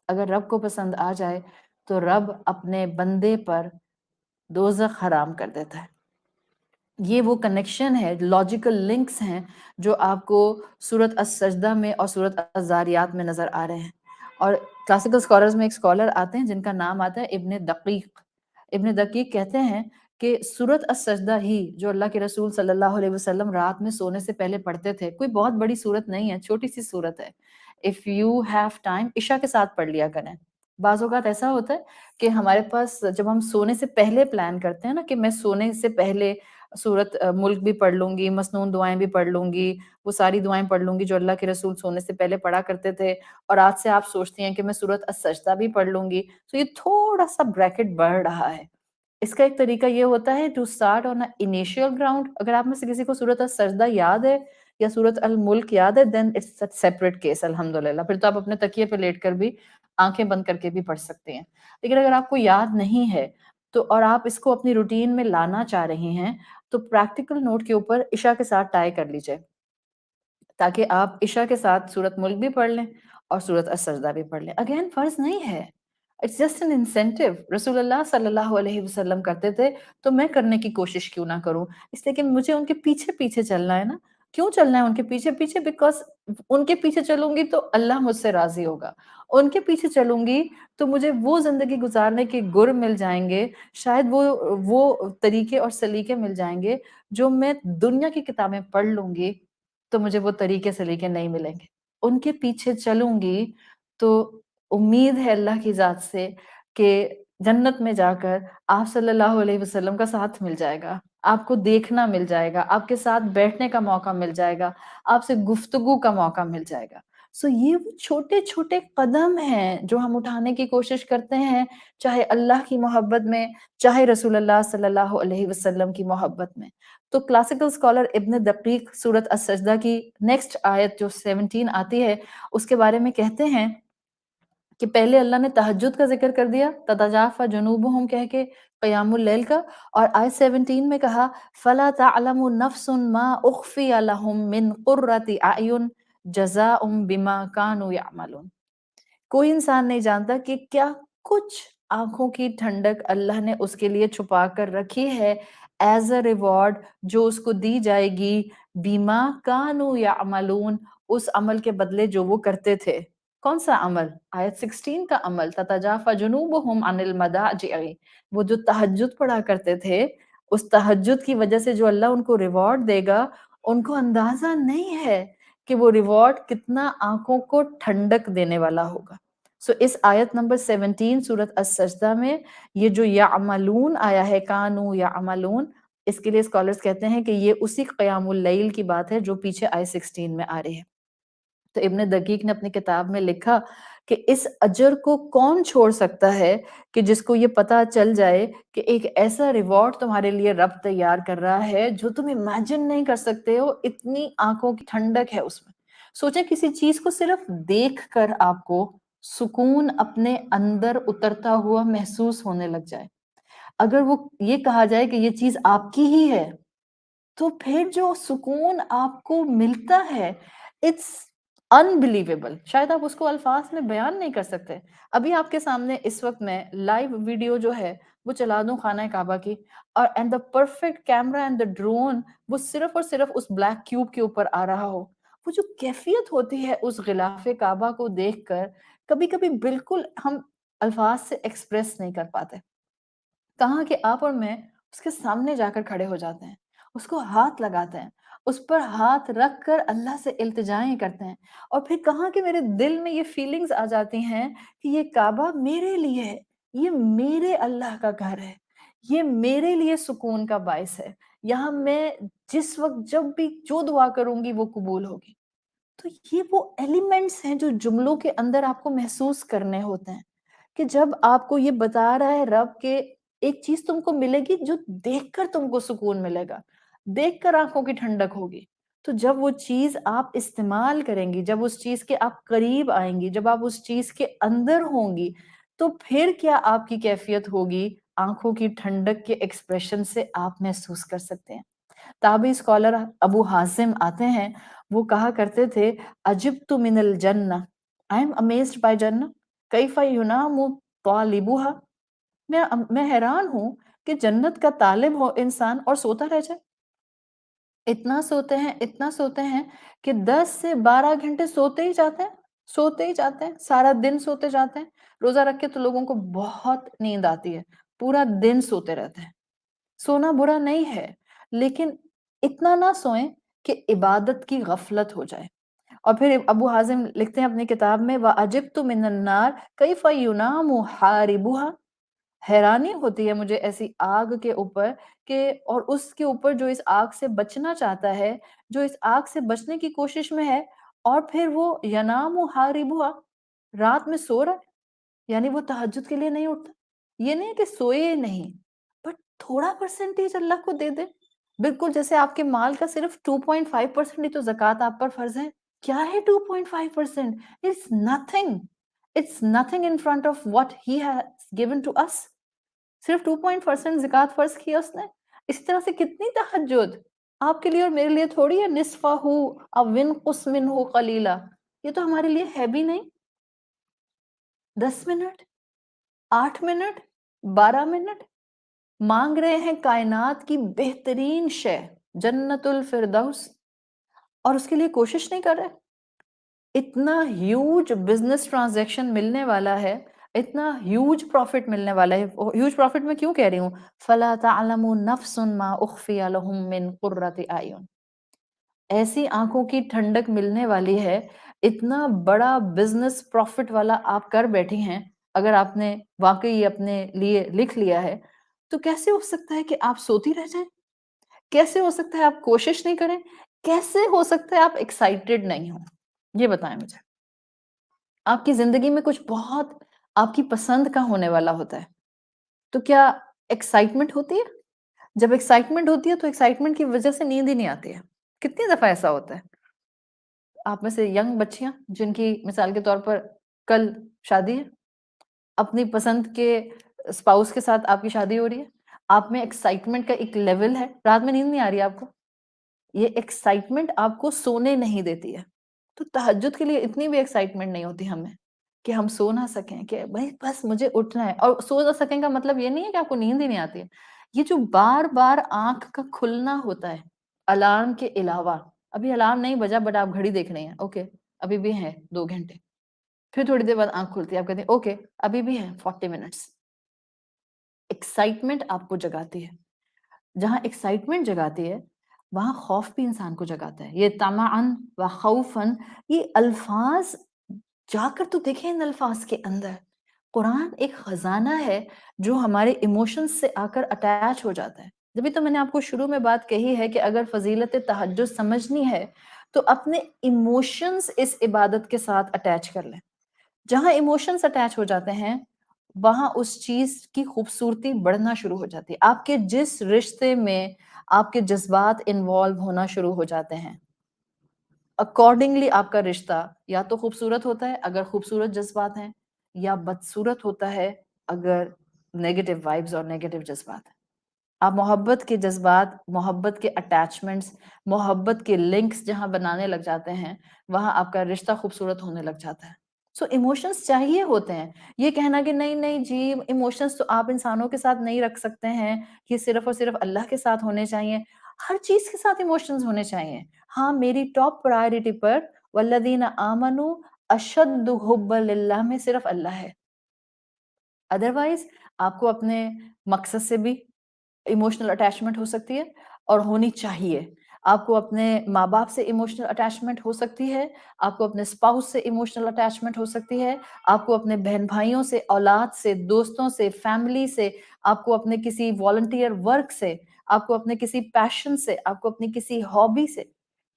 A: اگر رب کو پسند آ جائے تو رب اپنے بندے پر دوزخ حرام کر دیتا ہے. یہ وہ کنیکشن ہے، لاجیکل لنکس ہیں جو آپ کو سورت السجدہ میں اور سورت الزاریات میں نظر آ رہے ہیں. اور کلاسیکل سکالرز میں ایک سکالر آتے ہیں جن کا نام آتا ہے ابن دقیق. ابن دقیق کہتے ہیں کہ سورت السجدہ ہی جو اللہ کے رسول صلی اللہ علیہ وسلم رات میں سونے سے پہلے پڑھتے تھے، کوئی بہت بڑی سورت نہیں ہے، چھوٹی سی سورت ہے. اف یو ہیو ٹائم عشاء کے ساتھ پڑھ لیا کریں. بعض اوقات ایسا ہوتا ہے کہ ہمارے پاس جب ہم سونے سے پہلے پلان کرتے ہیں نا کہ میں سونے سے پہلے سورت ملک بھی پڑھ لوں گی، مسنون دعائیں بھی پڑھ لوں گی، وہ ساری دعائیں پڑھ لوں گی جو اللہ کے رسول سونے سے پہلے پڑھا کرتے تھے، اور آج سے آپ سوچتی ہیں کہ میں سورت السجدہ بھی پڑھ لوں گی، تو یہ تھوڑا سا بریکٹ بڑھ رہا ہے. اس کا ایک طریقہ یہ ہوتا ہے to start on initial ground. اگر آپ میں سے کسی کو سورت السجدہ یاد ہے یا سورت الملک یاد ہے دین اٹس سیپریٹ کیس الحمدللہ. پھر تو آپ اپنے تکیے پہ لیٹ کر بھی آنکھیں بند کر کے بھی پڑھ سکتے ہیں. لیکن اگر آپ کو یاد نہیں ہے تو اور آپ اس کو اپنی روٹین میں لانا چاہ رہی ہیں تو پریکٹیکل نوٹ کے اوپر عشاء کے ساتھ ٹائی کر لیجئے تاکہ آپ عشاء کے ساتھ سورت ملک بھی پڑھ لیں اور سورت السجدہ بھی پڑھ لیں. اگین فرض نہیں ہے، اٹس جسٹ این انسینٹو. رسول اللہ صلی اللہ علیہ وسلم کرتے تھے تو میں کرنے کی کوشش کیوں نہ کروں؟ اس لیے کہ مجھے ان کے پیچھے پیچھے چلنا ہے نا. کیوں چلنا ہے ان کے پیچھے پیچھے؟ بیکاز ان کے پیچھے چلوں گی تو اللہ مجھ سے راضی ہوگا. ان کے پیچھے چلوں گی تو مجھے وہ زندگی گزارنے کے گر مل جائیں گے، شاید وہ طریقے اور سلیقے مل جائیں گے جو میں دنیا کی کتابیں پڑھ لوں گی تو مجھے وہ طریقے سلیقے نہیں ملیں گے. ان کے پیچھے چلوں گی تو امید ہے اللہ کی ذات سے کہ جنت میں جا کر آپ صلی اللہ علیہ وسلم کا ساتھ مل جائے گا، آپ کو دیکھنا مل جائے گا، آپ کے ساتھ بیٹھنے کا موقع مل جائے گا، آپ سے گفتگو کا موقع مل جائے گا. سو یہ وہ چھوٹے چھوٹے قدم ہیں جو ہم اٹھانے کی کوشش کرتے ہیں، چاہے اللہ کی محبت میں، چاہے رسول اللہ صلی اللہ علیہ وسلم کی محبت میں. تو کلاسیکل اسکالر ابن دقیق سورت السجدہ کی نیکسٹ آیت جو 17 آتی ہے اس کے بارے میں کہتے ہیں کہ پہلے اللہ نے تہجد کا ذکر کر دیا، تتجافی جنوبہم کہہ کے قیام اللیل کا، اور آیت 17 میں کہا فَلَا تَعْلَمُ نَفْسٌ مَا أُخْفِيَ لَهُم مِّن قُرَّةِ أَعْيُنٍ جَزَاءٌ بِمَا كَانُوا يَعْمَلُونَ. کوئی انسان نہیں جانتا کہ کیا کچھ آنکھوں کی ٹھنڈک اللہ نے اس کے لیے چھپا کر رکھی ہے ایز اے ریوارڈ جو اس کو دی جائے گی بیما کانو یعملون، اس عمل کے بدلے جو وہ کرتے تھے. کون سا عمل؟ آیت 16 کا عمل تتجافی جنوبہم عن المضاجع. وہ جو تہجد پڑھا کرتے تھے اس تہجد کی وجہ سے جو اللہ ان کو ریوارڈ دے گا ان کو اندازہ نہیں ہے کہ وہ ریوارڈ کتنا آنکھوں کو ٹھنڈک دینے والا ہوگا. سو اس آیت نمبر 17 سورت السجدہ میں یہ جو یعملون آیا ہے، کانو یعملون، اس کے لیے اسکالرز کہتے ہیں کہ یہ اسی قیام اللیل کی بات ہے جو پیچھے آیت 16 میں آ رہی ہے. تو ابن دقیق نے اپنی کتاب میں لکھا کہ اس اجر کو کون چھوڑ سکتا ہے کہ جس کو یہ پتا چل جائے کہ ایک ایسا ریوارڈ تمہارے لیے رب تیار کر رہا ہے جو تم امیجن نہیں کر سکتے ہو، اتنی آنکھوں کی ٹھنڈک ہے اس میں. سوچیں کسی چیز کو صرف دیکھ کر آپ کو سکون اپنے اندر اترتا ہوا محسوس ہونے لگ جائے. اگر وہ یہ کہا جائے کہ یہ چیز آپ کی ہی ہے تو پھر جو سکون آپ کو ملتا ہے اٹس انبلیویبل. شاید آپ اس کو الفاظ میں بیان نہیں کر سکتے. ابھی آپ کے سامنے اس وقت میں لائیو ویڈیو جو ہے وہ چلا دوں خانہ کعبہ کی، اور and the perfect camera and the drone وہ صرف اور صرف اس بلیک کیوب کے اوپر آ رہا ہو، وہ جو کیفیت ہوتی ہے اس غلاف کعبہ کو دیکھ کر کبھی کبھی بالکل ہم الفاظ سے ایکسپریس نہیں کر پاتے. کہاں کہ آپ اور میں اس کے سامنے جا کر کھڑے ہو جاتے ہیں، اس کو ہاتھ لگاتے ہیں، اس پر ہاتھ رکھ کر اللہ سے التجائیں کرتے ہیں، اور پھر کہاں کہ میرے دل میں یہ فیلنگز آ جاتی ہیں کہ یہ کعبہ میرے لیے ہے، یہ میرے اللہ کا گھر ہے، یہ میرے لیے سکون کا باعث ہے، یہاں میں جس وقت جب بھی جو دعا کروں گی وہ قبول ہوگی. تو یہ وہ ایلیمنٹس ہیں جو جملوں کے اندر آپ کو محسوس کرنے ہوتے ہیں کہ جب آپ کو یہ بتا رہا ہے رب کہ ایک چیز تم کو ملے گی جو دیکھ کر تم کو سکون ملے گا، دیکھ کر آنکھوں کی ٹھنڈک ہوگی. تو جب وہ چیز آپ استعمال کریں گی، جب اس چیز کے آپ قریب آئیں گی، جب آپ اس چیز کے اندر ہوں گی تو پھر کیا آپ کی کیفیت ہوگی آنکھوں کی ٹھنڈک کے ایکسپریشن سے آپ محسوس کر سکتے ہیں. تابعی اسکالر ابو حازم آتے ہیں، وہ کہا کرتے تھے عجبت من الجنہ، I am amazed by جنہ کیف ینام طالبها. میں حیران ہوں کہ جنت کا طالب ہو انسان اور سوتا رہ جائے. اتنا سوتے ہیں کہ 10 سے 12 گھنٹے سوتے ہی جاتے ہیں، سارا دن سوتے جاتے ہیں۔ روزہ رکھ کے تو لوگوں کو بہت نیند آتی ہے، پورا دن سوتے رہتے ہیں۔ سونا برا نہیں ہے، لیکن اتنا نہ سوئیں کہ عبادت کی غفلت ہو جائے۔ اور پھر ابو حازم لکھتے ہیں اپنی کتاب میں وَأَجِبْتُ مِنَ النَّارِ كَيْفَ يُنَامُ حَارِبُهَا، حیرانی ہوتی ہے مجھے ایسی آگ کے اوپر کہ اور اس کے اوپر جو اس آگ سے بچنا چاہتا ہے، جو اس آگ سے بچنے کی کوشش میں ہے، اور پھر وہ ینام حاربها، رات میں سو رہا ہے، یعنی وہ تہجد کے لیے نہیں اٹھتا۔ یہ نہیں کہ سوئے نہیں، بٹ تھوڑا پرسنٹیج اللہ کو دے دے، بالکل جیسے آپ کے مال کا صرف 2.5% ہی تو زکوٰۃ آپ پر فرض ہے۔ کیا ہے 2.5%؟ It's nothing. It's nothing in front of what he has given to us. صرف 2% زکوٰۃ فرض کی اس نے۔ اس طرح سے کتنی تہجد آپ کے لیے اور میرے لیے تھوڑی ہے، نصفہ او انقص منہ قلیلا، یہ تو ہمارے لیے ہے بھی نہیں۔ 10 منٹ، 8 منٹ، 12 منٹ مانگ رہے ہیں کائنات کی بہترین شے، جنت الفردوس، اور اس کے لیے کوشش نہیں کر رہے۔ اتنا ہیوج بزنس ٹرانزیکشن ملنے والا ہے، اتنا ہیوج پروفٹ ملنے والا ہے۔ ہیوج پروفٹ میں کیوں کہہ رہی ہوں؟ فَلَا تَعْلَمُ نَفْسٌ مَا أُخْفِيَ لَهُم مِّن قُرَّةِ أَعْيُنٍ، ایسی آنکھوں کی ٹھنڈک ملنے والی ہے، اتنا بڑا بزنس پروفٹ والا آپ کر بیٹھی ہیں۔ اگر آپ نے واقعی اپنے لیے لکھ لیا ہے تو کیسے ہو سکتا ہے کہ آپ سوتی رہ جائیں؟ کیسے ہو سکتا ہے آپ کوشش نہیں کریں؟ کیسے ہو سکتا ہے آپ ایکسائٹیڈ نہیں ہوں؟ یہ بتائیں مجھے۔ آپ کی زندگی میں کچھ بہت آپ کی پسند کا ہونے والا ہوتا ہے، تو کیا ایکسائٹمنٹ ہوتی ہے؟ جب ایکسائٹمنٹ ہوتی ہے تو ایکسائٹمنٹ کی وجہ سے نیند ہی نہیں آتی ہے۔ کتنی دفعہ ایسا ہوتا ہے؟ آپ میں سے ینگ بچیاں جن کی مثال کے طور پر کل شادی ہے، اپنی پسند کے اسپاؤس کے ساتھ آپ کی شادی ہو رہی ہے، آپ میں ایکسائٹمنٹ کا ایک لیول ہے، رات میں نیند نہیں آ رہی ہے آپ کو، یہ ایکسائٹمنٹ آپ کو سونے نہیں دیتی ہے۔ تو تہجد کے لیے اتنی بھی ایکسائٹمنٹ نہیں ہوتی ہمیں کہ ہم سو نہ سکیں، کہ بھائی بس مجھے اٹھنا ہے، اور سو نہ سکیں کا مطلب یہ نہیں ہے کہ آپ کو نیند ہی نہیں آتی ہے۔ یہ جو بار بار آنکھ کا کھلنا ہوتا ہے الارم کے علاوہ، ابھی الارم نہیں بجا بٹ آپ گھڑی دیکھ رہے ہیں، اوکے ابھی بھی ہیں 2 گھنٹے، پھر تھوڑی دیر بعد آنکھ کھلتی ہے، آپ کہتے ہیں اوکے ابھی بھی ہیں 40 منٹس۔ ایکسائٹمنٹ آپ کو جگاتی ہے، جہاں ایکسائٹمنٹ جگاتی ہے وہاں خوف بھی انسان کو جگاتا ہے۔ یہ طمعاً و خوفاً، یہ الفاظ جا کر تو دیکھیں ان الفاظ کے اندر۔ قرآن ایک خزانہ ہے جو ہمارے ایموشنز سے آ کر اٹیچ ہو جاتا ہے۔ جبھی تو میں نے آپ کو شروع میں بات کہی ہے کہ اگر فضیلت تہجد سمجھنی ہے تو اپنے ایموشنز اس عبادت کے ساتھ اٹیچ کر لیں۔ جہاں ایموشنز اٹیچ ہو جاتے ہیں وہاں اس چیز کی خوبصورتی بڑھنا شروع ہو جاتی ہے۔ آپ کے جس رشتے میں آپ کے جذبات انوالو ہونا شروع ہو جاتے ہیں، اکارڈنگلی آپ کا رشتہ یا تو خوبصورت ہوتا ہے اگر خوبصورت جذبات ہیں، یا بدصورت ہوتا ہے اگر نیگیٹو وائبز اور نیگیٹو جذبات ہیں۔ آپ محبت کے جذبات، محبت کے اٹیچمنٹس، محبت کے لنکس جہاں بنانے لگ جاتے ہیں وہاں آپ کا رشتہ خوبصورت ہونے لگ جاتا ہے۔ سو ایموشنز چاہیے ہوتے ہیں۔ یہ کہنا کہ نہیں نہیں جی ایموشنز تو آپ انسانوں کے ساتھ نہیں رکھ سکتے ہیں، یہ صرف اور صرف اللہ کے ساتھ ہونے چاہیے، ہر چیز کے ساتھ ایموشنز ہونے چاہیے۔ ہاں میری ٹاپ پرائرٹی پر والذین آمنوا اشد حبا للہ میں صرف اللہ ہے۔ ادروائز آپ کو اپنے مقصد سے بھی ایموشنل اٹیچمنٹ ہو سکتی ہے اور ہونی چاہیے۔ آپ کو اپنے ماں باپ سے ایموشنل اٹیچمنٹ ہو سکتی ہے، آپ کو اپنے اسپاؤس سے ایموشنل اٹیچمنٹ ہو سکتی ہے، آپ کو اپنے بہن بھائیوں سے، اولاد سے، دوستوں سے، فیملی سے، آپ کو اپنے کسی والنٹیئر ورک سے، آپ کو اپنے کسی پیشن سے، آپ کو اپنی کسی ہابی سے،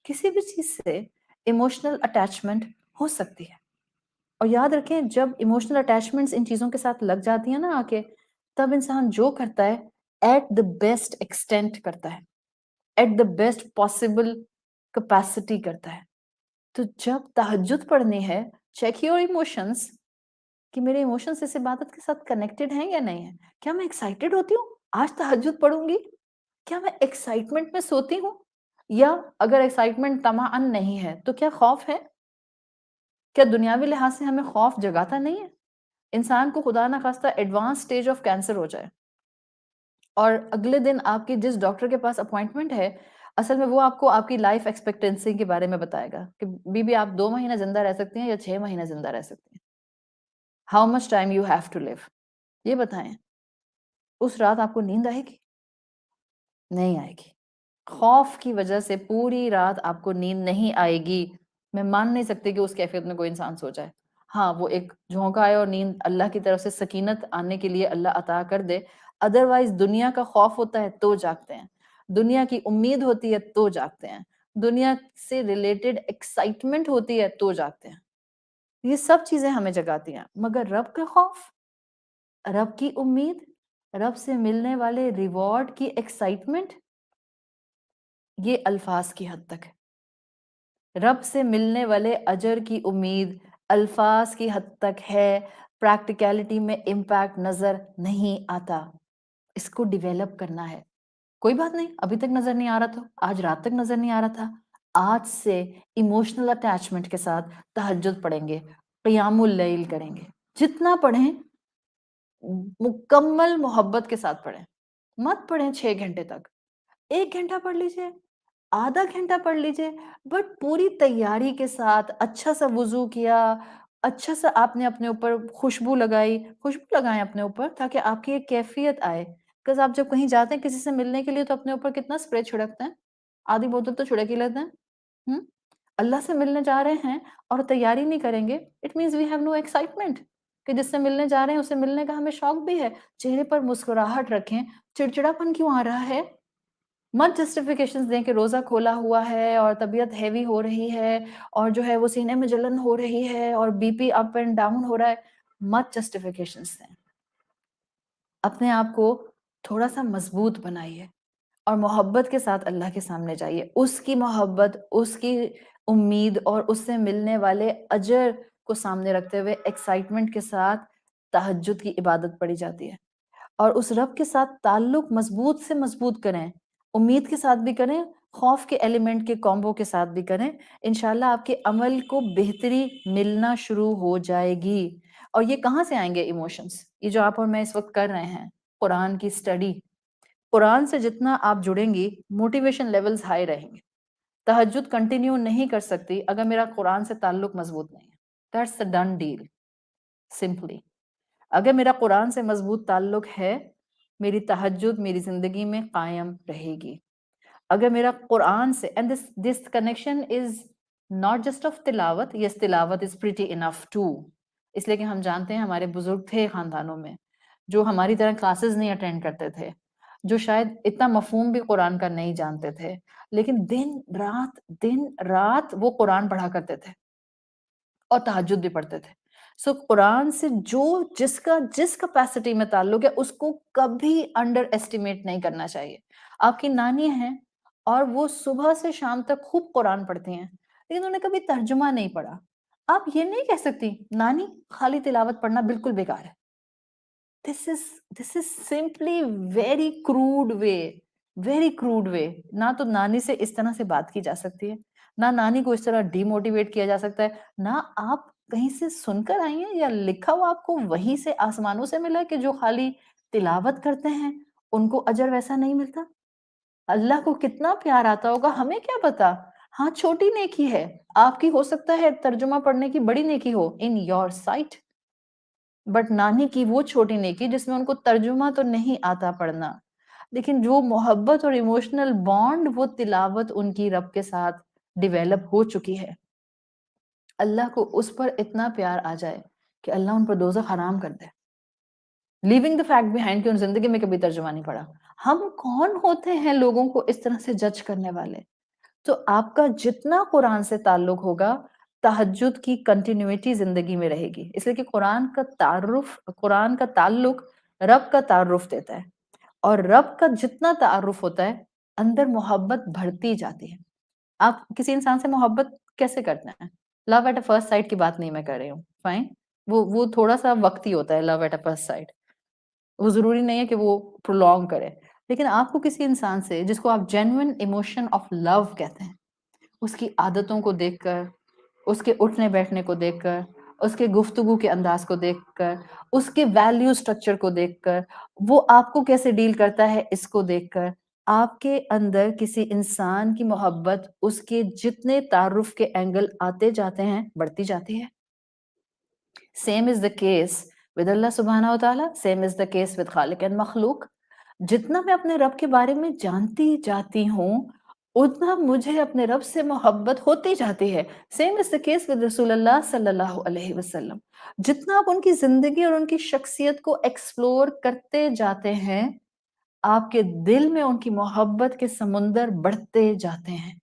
A: کسی بھی چیز سے ایموشنل اٹیچمنٹ ہو سکتی ہے۔ اور یاد رکھیں جب ایموشنل اٹیچمنٹس ان چیزوں کے ساتھ لگ جاتی ہیں نا آ کے، تب انسان جو کرتا ہے ایٹ دا بیسٹ ایکسٹینٹ کرتا ہے، at the best possible capacity کرتا ہے۔ تو جب تہجد پڑھنی ہے، چیک یور ایموشنس کہ میرے ایموشنس اس عبادت کے ساتھ کنیکٹڈ ہیں یا نہیں ہیں۔ کیا میں ایکسائٹیڈ ہوتی ہوں آج تہجد پڑھوں گی؟ کیا میں ایکسائٹمنٹ میں سوتی ہوں؟ یا اگر ایکسائٹمنٹ طمعاً نہیں ہے تو کیا خوف ہے؟ کیا دنیاوی لحاظ سے ہمیں خوف جگاتا نہیں ہے؟ انسان کو خدا نہ خواستہ ایڈوانس سٹیج آف کینسر ہو جائے اور اگلے دن آپ کی جس ڈاکٹر کے پاس اپوائنٹمنٹ ہے اصل میں وہ آپ کو آپ کی لائف ایکسپیکٹینسی کے بارے میں بتائے گا کہ بی بی آپ 2 مہینہ زندہ رہ سکتی ہیں یا 6 مہینہ زندہ رہ سکتی ہیں. How much time you have to live. یہ بتائیں. اس رات آپ کو نیند آئے گی؟ نہیں آئے گی. خوف کی وجہ سے پوری رات آپ کو نیند نہیں آئے گی. میں مان نہیں سکتی کہ اس کیفیت میں کوئی انسان سو جائے. ہاں وہ ایک جھونکا آئے اور نیند اللہ کی طرف سے سکینت آنے کے لیے اللہ عطا کر دے. ادروائز دنیا کا خوف ہوتا ہے تو جاگتے ہیں, دنیا کی امید ہوتی ہے تو جاگتے ہیں, دنیا سے ریلیٹڈ ایکسائٹمنٹ ہوتی ہے تو جاگتے ہیں. یہ سب چیزیں ہمیں جگاتی ہیں, مگر رب کا خوف, رب کی امید, رب سے ملنے والے ریوارڈ کی ایکسائٹمنٹ, یہ الفاظ کی حد تک ہے. رب سے ملنے والے اجر کی امید الفاظ کی حد تک ہے, پریکٹیکلٹی میں امپیکٹ نظر نہیں آتا. اس کو ڈیویلپ کرنا ہے. کوئی بات نہیں, ابھی تک نظر نہیں آ رہا تھا, آج رات تک نظر نہیں آ رہا تھا, آج سے ایموشنل اٹیچمنٹ کے ساتھ تہجد پڑھیں گے, قیام اللیل کریں گے. جتنا پڑھیں مکمل محبت کے ساتھ پڑھیں. مت پڑھیں 6 گھنٹے تک, 1 گھنٹہ پڑھ لیجئے, آدھا گھنٹہ پڑھ لیجئے, بٹ پوری تیاری کے ساتھ. اچھا سا وضو کیا, اچھا سا آپ نے اپنے اوپر خوشبو لگائیں اپنے اوپر, تاکہ آپ کی ایک کیفیت آئے. کہ آپ جب کہیں جاتے ہیں کسی سے ملنے کے لیے تو اپنے اوپر کتنا اسپرے چھڑکتے ہیں, آدھی بوتل تو چھڑک ہی لیتے ہیں. اللہ سے ملنے جا رہے ہیں اور تیاری نہیں کریں گے, it means we have no excitement. کہ جس سے ملنے جا رہے ہیں اسے ملنے کا ہمیں شوق بھی ہے. چہرے پر مسکراہٹ رکھیں. چڑچڑا پن کیوں آ رہا ہے؟ مت جسٹیفیکیشنز دیں کہ روزہ کھولا ہوا ہے اور طبیعت ہیوی ہو رہی ہے اور جو ہے وہ سینے میں جلن ہو رہی ہے اور B P up and down ہو رہا ہے. مت جسٹیفیکیشنز دیں. اپنے آپ کو تھوڑا سا مضبوط بنائیے اور محبت کے ساتھ اللہ کے سامنے جائیے. اس کی محبت, اس کی امید اور اس سے ملنے والے اجر کو سامنے رکھتے ہوئے ایکسائٹمنٹ کے ساتھ تہجد کی عبادت پڑھی جاتی ہے. اور اس رب کے ساتھ تعلق مضبوط سے مضبوط کریں, امید کے ساتھ بھی کریں, خوف کے ایلیمنٹ کے کومبو کے ساتھ بھی کریں. انشاءاللہ آپ کے عمل کو بہتری ملنا شروع ہو جائے گی. اور یہ کہاں سے آئیں گے ایموشنز؟ یہ جو آپ اور میں اس وقت کر رہے ہیں, قرآن کی سٹڈی, قرآن سے جتنا آپ جڑیں گی موٹیویشن لیولز ہائی رہیں گے. تہجد کنٹینیو نہیں کر سکتی اگر میرا قرآن سے تعلق مضبوط نہیں ہے. That's a done deal. Simply. اگر میرا قرآن سے مضبوط تعلق ہے, میری تہجد میری زندگی میں قائم رہے گی. اگر میرا قرآن سے, and this connection is not just of تلاوت, yes تلاوت is pretty enough too. اس لیے کہ ہم جانتے ہیں ہمارے بزرگ تھے خاندانوں میں جو ہماری طرح کلاسز نہیں اٹینڈ کرتے تھے, جو شاید اتنا مفہوم بھی قرآن کا نہیں جانتے تھے, لیکن دن رات وہ قرآن پڑھا کرتے تھے اور تہجد بھی پڑھتے تھے. سو قرآن سے جس کیپیسٹی میں تعلق ہے اس کو کبھی انڈر ایسٹیمیٹ نہیں کرنا چاہیے. آپ کی نانی ہیں اور وہ صبح سے شام تک خوب قرآن پڑھتی ہیں, لیکن انہوں نے کبھی ترجمہ نہیں پڑھا. آپ یہ نہیں کہہ سکتی نانی خالی تلاوت پڑھنا بالکل بیکار ہے. This is simply very crude way. نہ تو نانی سے اس طرح سے بات کی جا سکتی ہے, نہ نانی کو اس طرح ڈی موٹیویٹ کیا جا سکتا ہے, نہ آپ کہیں سے سن کر آئی ہیں یا لکھا ہوا آپ کو وہی سے آسمانوں سے ملا کہ جو خالی تلاوت کرتے ہیں ان کو اجر ویسا نہیں ملتا. اللہ کو کتنا پیار آتا ہوگا ہمیں کیا پتا. ہاں چھوٹی نیکی ہے, آپ کی ہو سکتا ہے ترجمہ پڑھنے کی بڑی نیکی ہو in your sight, بٹ نانی کی وہ چھوٹی نیکی جس میں ان کو ترجمہ تو نہیں آتا پڑھنا, لیکن جو محبت اور ایموشنل بانڈ وہ تلاوت ان کی رب کے ساتھ ڈیویلپ ہو چکی ہے, اللہ کو اس پر اتنا پیار آ جائے کہ اللہ ان پر دوزخ حرام کر دے, لیونگ دا فیکٹ بیہائنڈ کہ ان زندگی میں کبھی ترجمہ نہیں پڑھا. ہم کون ہوتے ہیں لوگوں کو اس طرح سے جج کرنے والے؟ تو آپ کا جتنا قرآن سے تعلق ہوگا تہجد کی کنٹینیوٹی زندگی میں رہے گی. اس لیے کہ قرآن کا تعلق رب کا تعارف دیتا ہے, اور رب کا جتنا تعارف ہوتا ہے اندر محبت بڑھتی جاتی ہے. آپ کسی انسان سے محبت کیسے کرتے ہیں؟ لو ایٹ اے فرسٹ سائٹ کی بات نہیں میں کر رہی ہوں, فائن, وہ تھوڑا سا وقتی ہوتا ہے لو ایٹ اے فرسٹ سائٹ, وہ ضروری نہیں ہے کہ وہ پرولونگ کرے. لیکن آپ کو کسی انسان سے جس کو آپ جینوئن ایموشن آف لو کہتے ہیں, اس کی عادتوں کو دیکھ کر, اس کے اٹھنے بیٹھنے کو دیکھ کر, اس کے گفتگو کے انداز کو دیکھ کر, اس کے ویلیو سٹرکچر کو دیکھ کر, وہ آپ کو کیسے ڈیل کرتا ہے اس کو دیکھ کر, آپ کے اندر کسی انسان کی محبت اس کے جتنے تعارف کے اینگل آتے جاتے ہیں بڑھتی جاتی ہے. Same as the case with Allah سبحانہ و تعالیٰ, same as the case with خالق اینڈ مخلوق. جتنا میں اپنے رب کے بارے میں جانتی جاتی ہوں اتنا مجھے اپنے رب سے محبت ہوتی جاتی ہے. Same as the case with رسول اللہ صلی اللہ علیہ وسلم. جتنا آپ ان کی زندگی اور ان کی شخصیت کو ایکسپلور کرتے جاتے ہیں آپ کے دل میں ان کی محبت کے سمندر بڑھتے جاتے ہیں.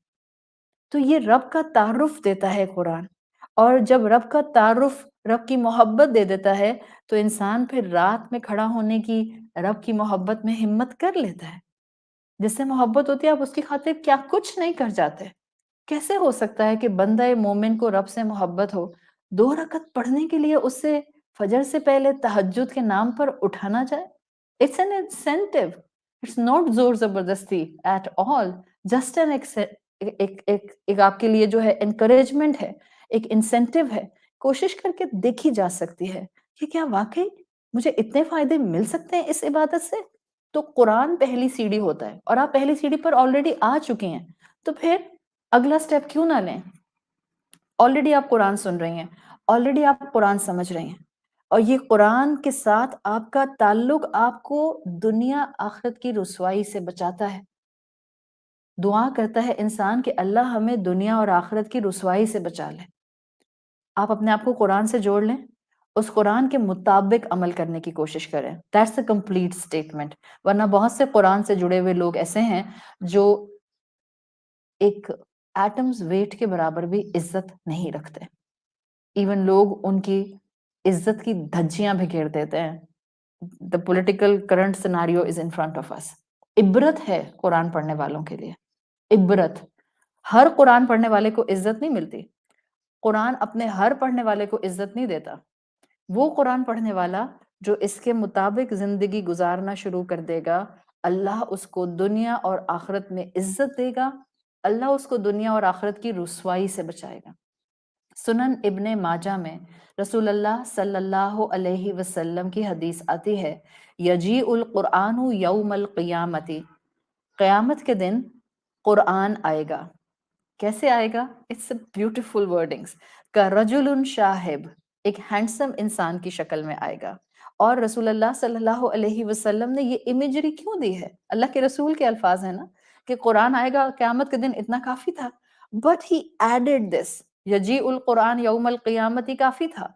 A: تو یہ رب کا تعارف دیتا ہے قرآن, اور جب رب کا تعارف رب کی محبت دے دیتا ہے تو انسان پھر رات میں کھڑا ہونے کی رب کی محبت میں ہمت کر لیتا ہے. جس سے محبت ہوتی ہے آپ اس کی خاطر کیا کچھ نہیں کر جاتے. کیسے ہو سکتا ہے کہ بندہ مومن کو رب سے محبت ہو, 2 رکعت پڑھنے کے لیے اس سے فجر سے پہلے تہجد کے نام پر اٹھانا جائے؟ It's an incentive. It's not زور زبردستی at all. Just an ایک آپ کے لیے جو ہے encouragement ہے, ایک incentive ہے. کوشش کر کے دیکھی جا سکتی ہے کہ کیا واقعی مجھے اتنے فائدے مل سکتے ہیں اس عبادت سے. تو قرآن پہلی سیڑھی ہوتا ہے اور آپ پہلی سیڑھی پر آلریڈی آ چکے ہیں, تو پھر اگلا سٹیپ کیوں نہ لیں. آلریڈی آپ قرآن سن رہی ہیں, آلریڈی آپ قرآن سمجھ رہی ہیں, اور یہ قرآن کے ساتھ آپ کا تعلق آپ کو دنیا آخرت کی رسوائی سے بچاتا ہے. دعا کرتا ہے انسان کہ اللہ ہمیں دنیا اور آخرت کی رسوائی سے بچا لے. آپ اپنے آپ کو قرآن سے جوڑ لیں, اس قرآن کے مطابق عمل کرنے کی کوشش کریں. That's a complete statement. ورنہ بہت سے قرآن سے جڑے ہوئے لوگ ایسے ہیں جو ایک ایٹمز ویٹ کے برابر بھی عزت نہیں رکھتے. ایون لوگ ان کی عزت کی دھجیاں بکھیر دیتے ہیں. The political current scenario is in front of us. عبرت ہے قرآن پڑھنے والوں کے لیے, عبرت. ہر قرآن پڑھنے والے کو عزت نہیں ملتی. قرآن اپنے ہر پڑھنے والے کو عزت نہیں دیتا. وہ قرآن پڑھنے والا جو اس کے مطابق زندگی گزارنا شروع کر دے گا, اللہ اس کو دنیا اور آخرت میں عزت دے گا, اللہ اس کو دنیا اور آخرت کی رسوائی سے بچائے گا. سنن ابن ماجہ میں رسول اللہ صلی اللہ علیہ وسلم کی حدیث آتی ہے, یجیء القرآن یوم القیامت, قیامت کے دن قرآن آئے گا. کیسے آئے گا؟ It's a beautiful wordings. کَرَجُلٌ شاہب, ایک ہینڈسم انسان کی شکل میں آئے گا. اور رسول اللہ صلی اللہ علیہ وسلم نے یہ امیجری کیوں دی ہے؟ اللہ کے رسول کے الفاظ ہیں نا کہ قرآن آئے گا قیامت کے دن, اتنا کافی تھا. But he added this, یجیء القرآن یوم القیامت کافی تھا.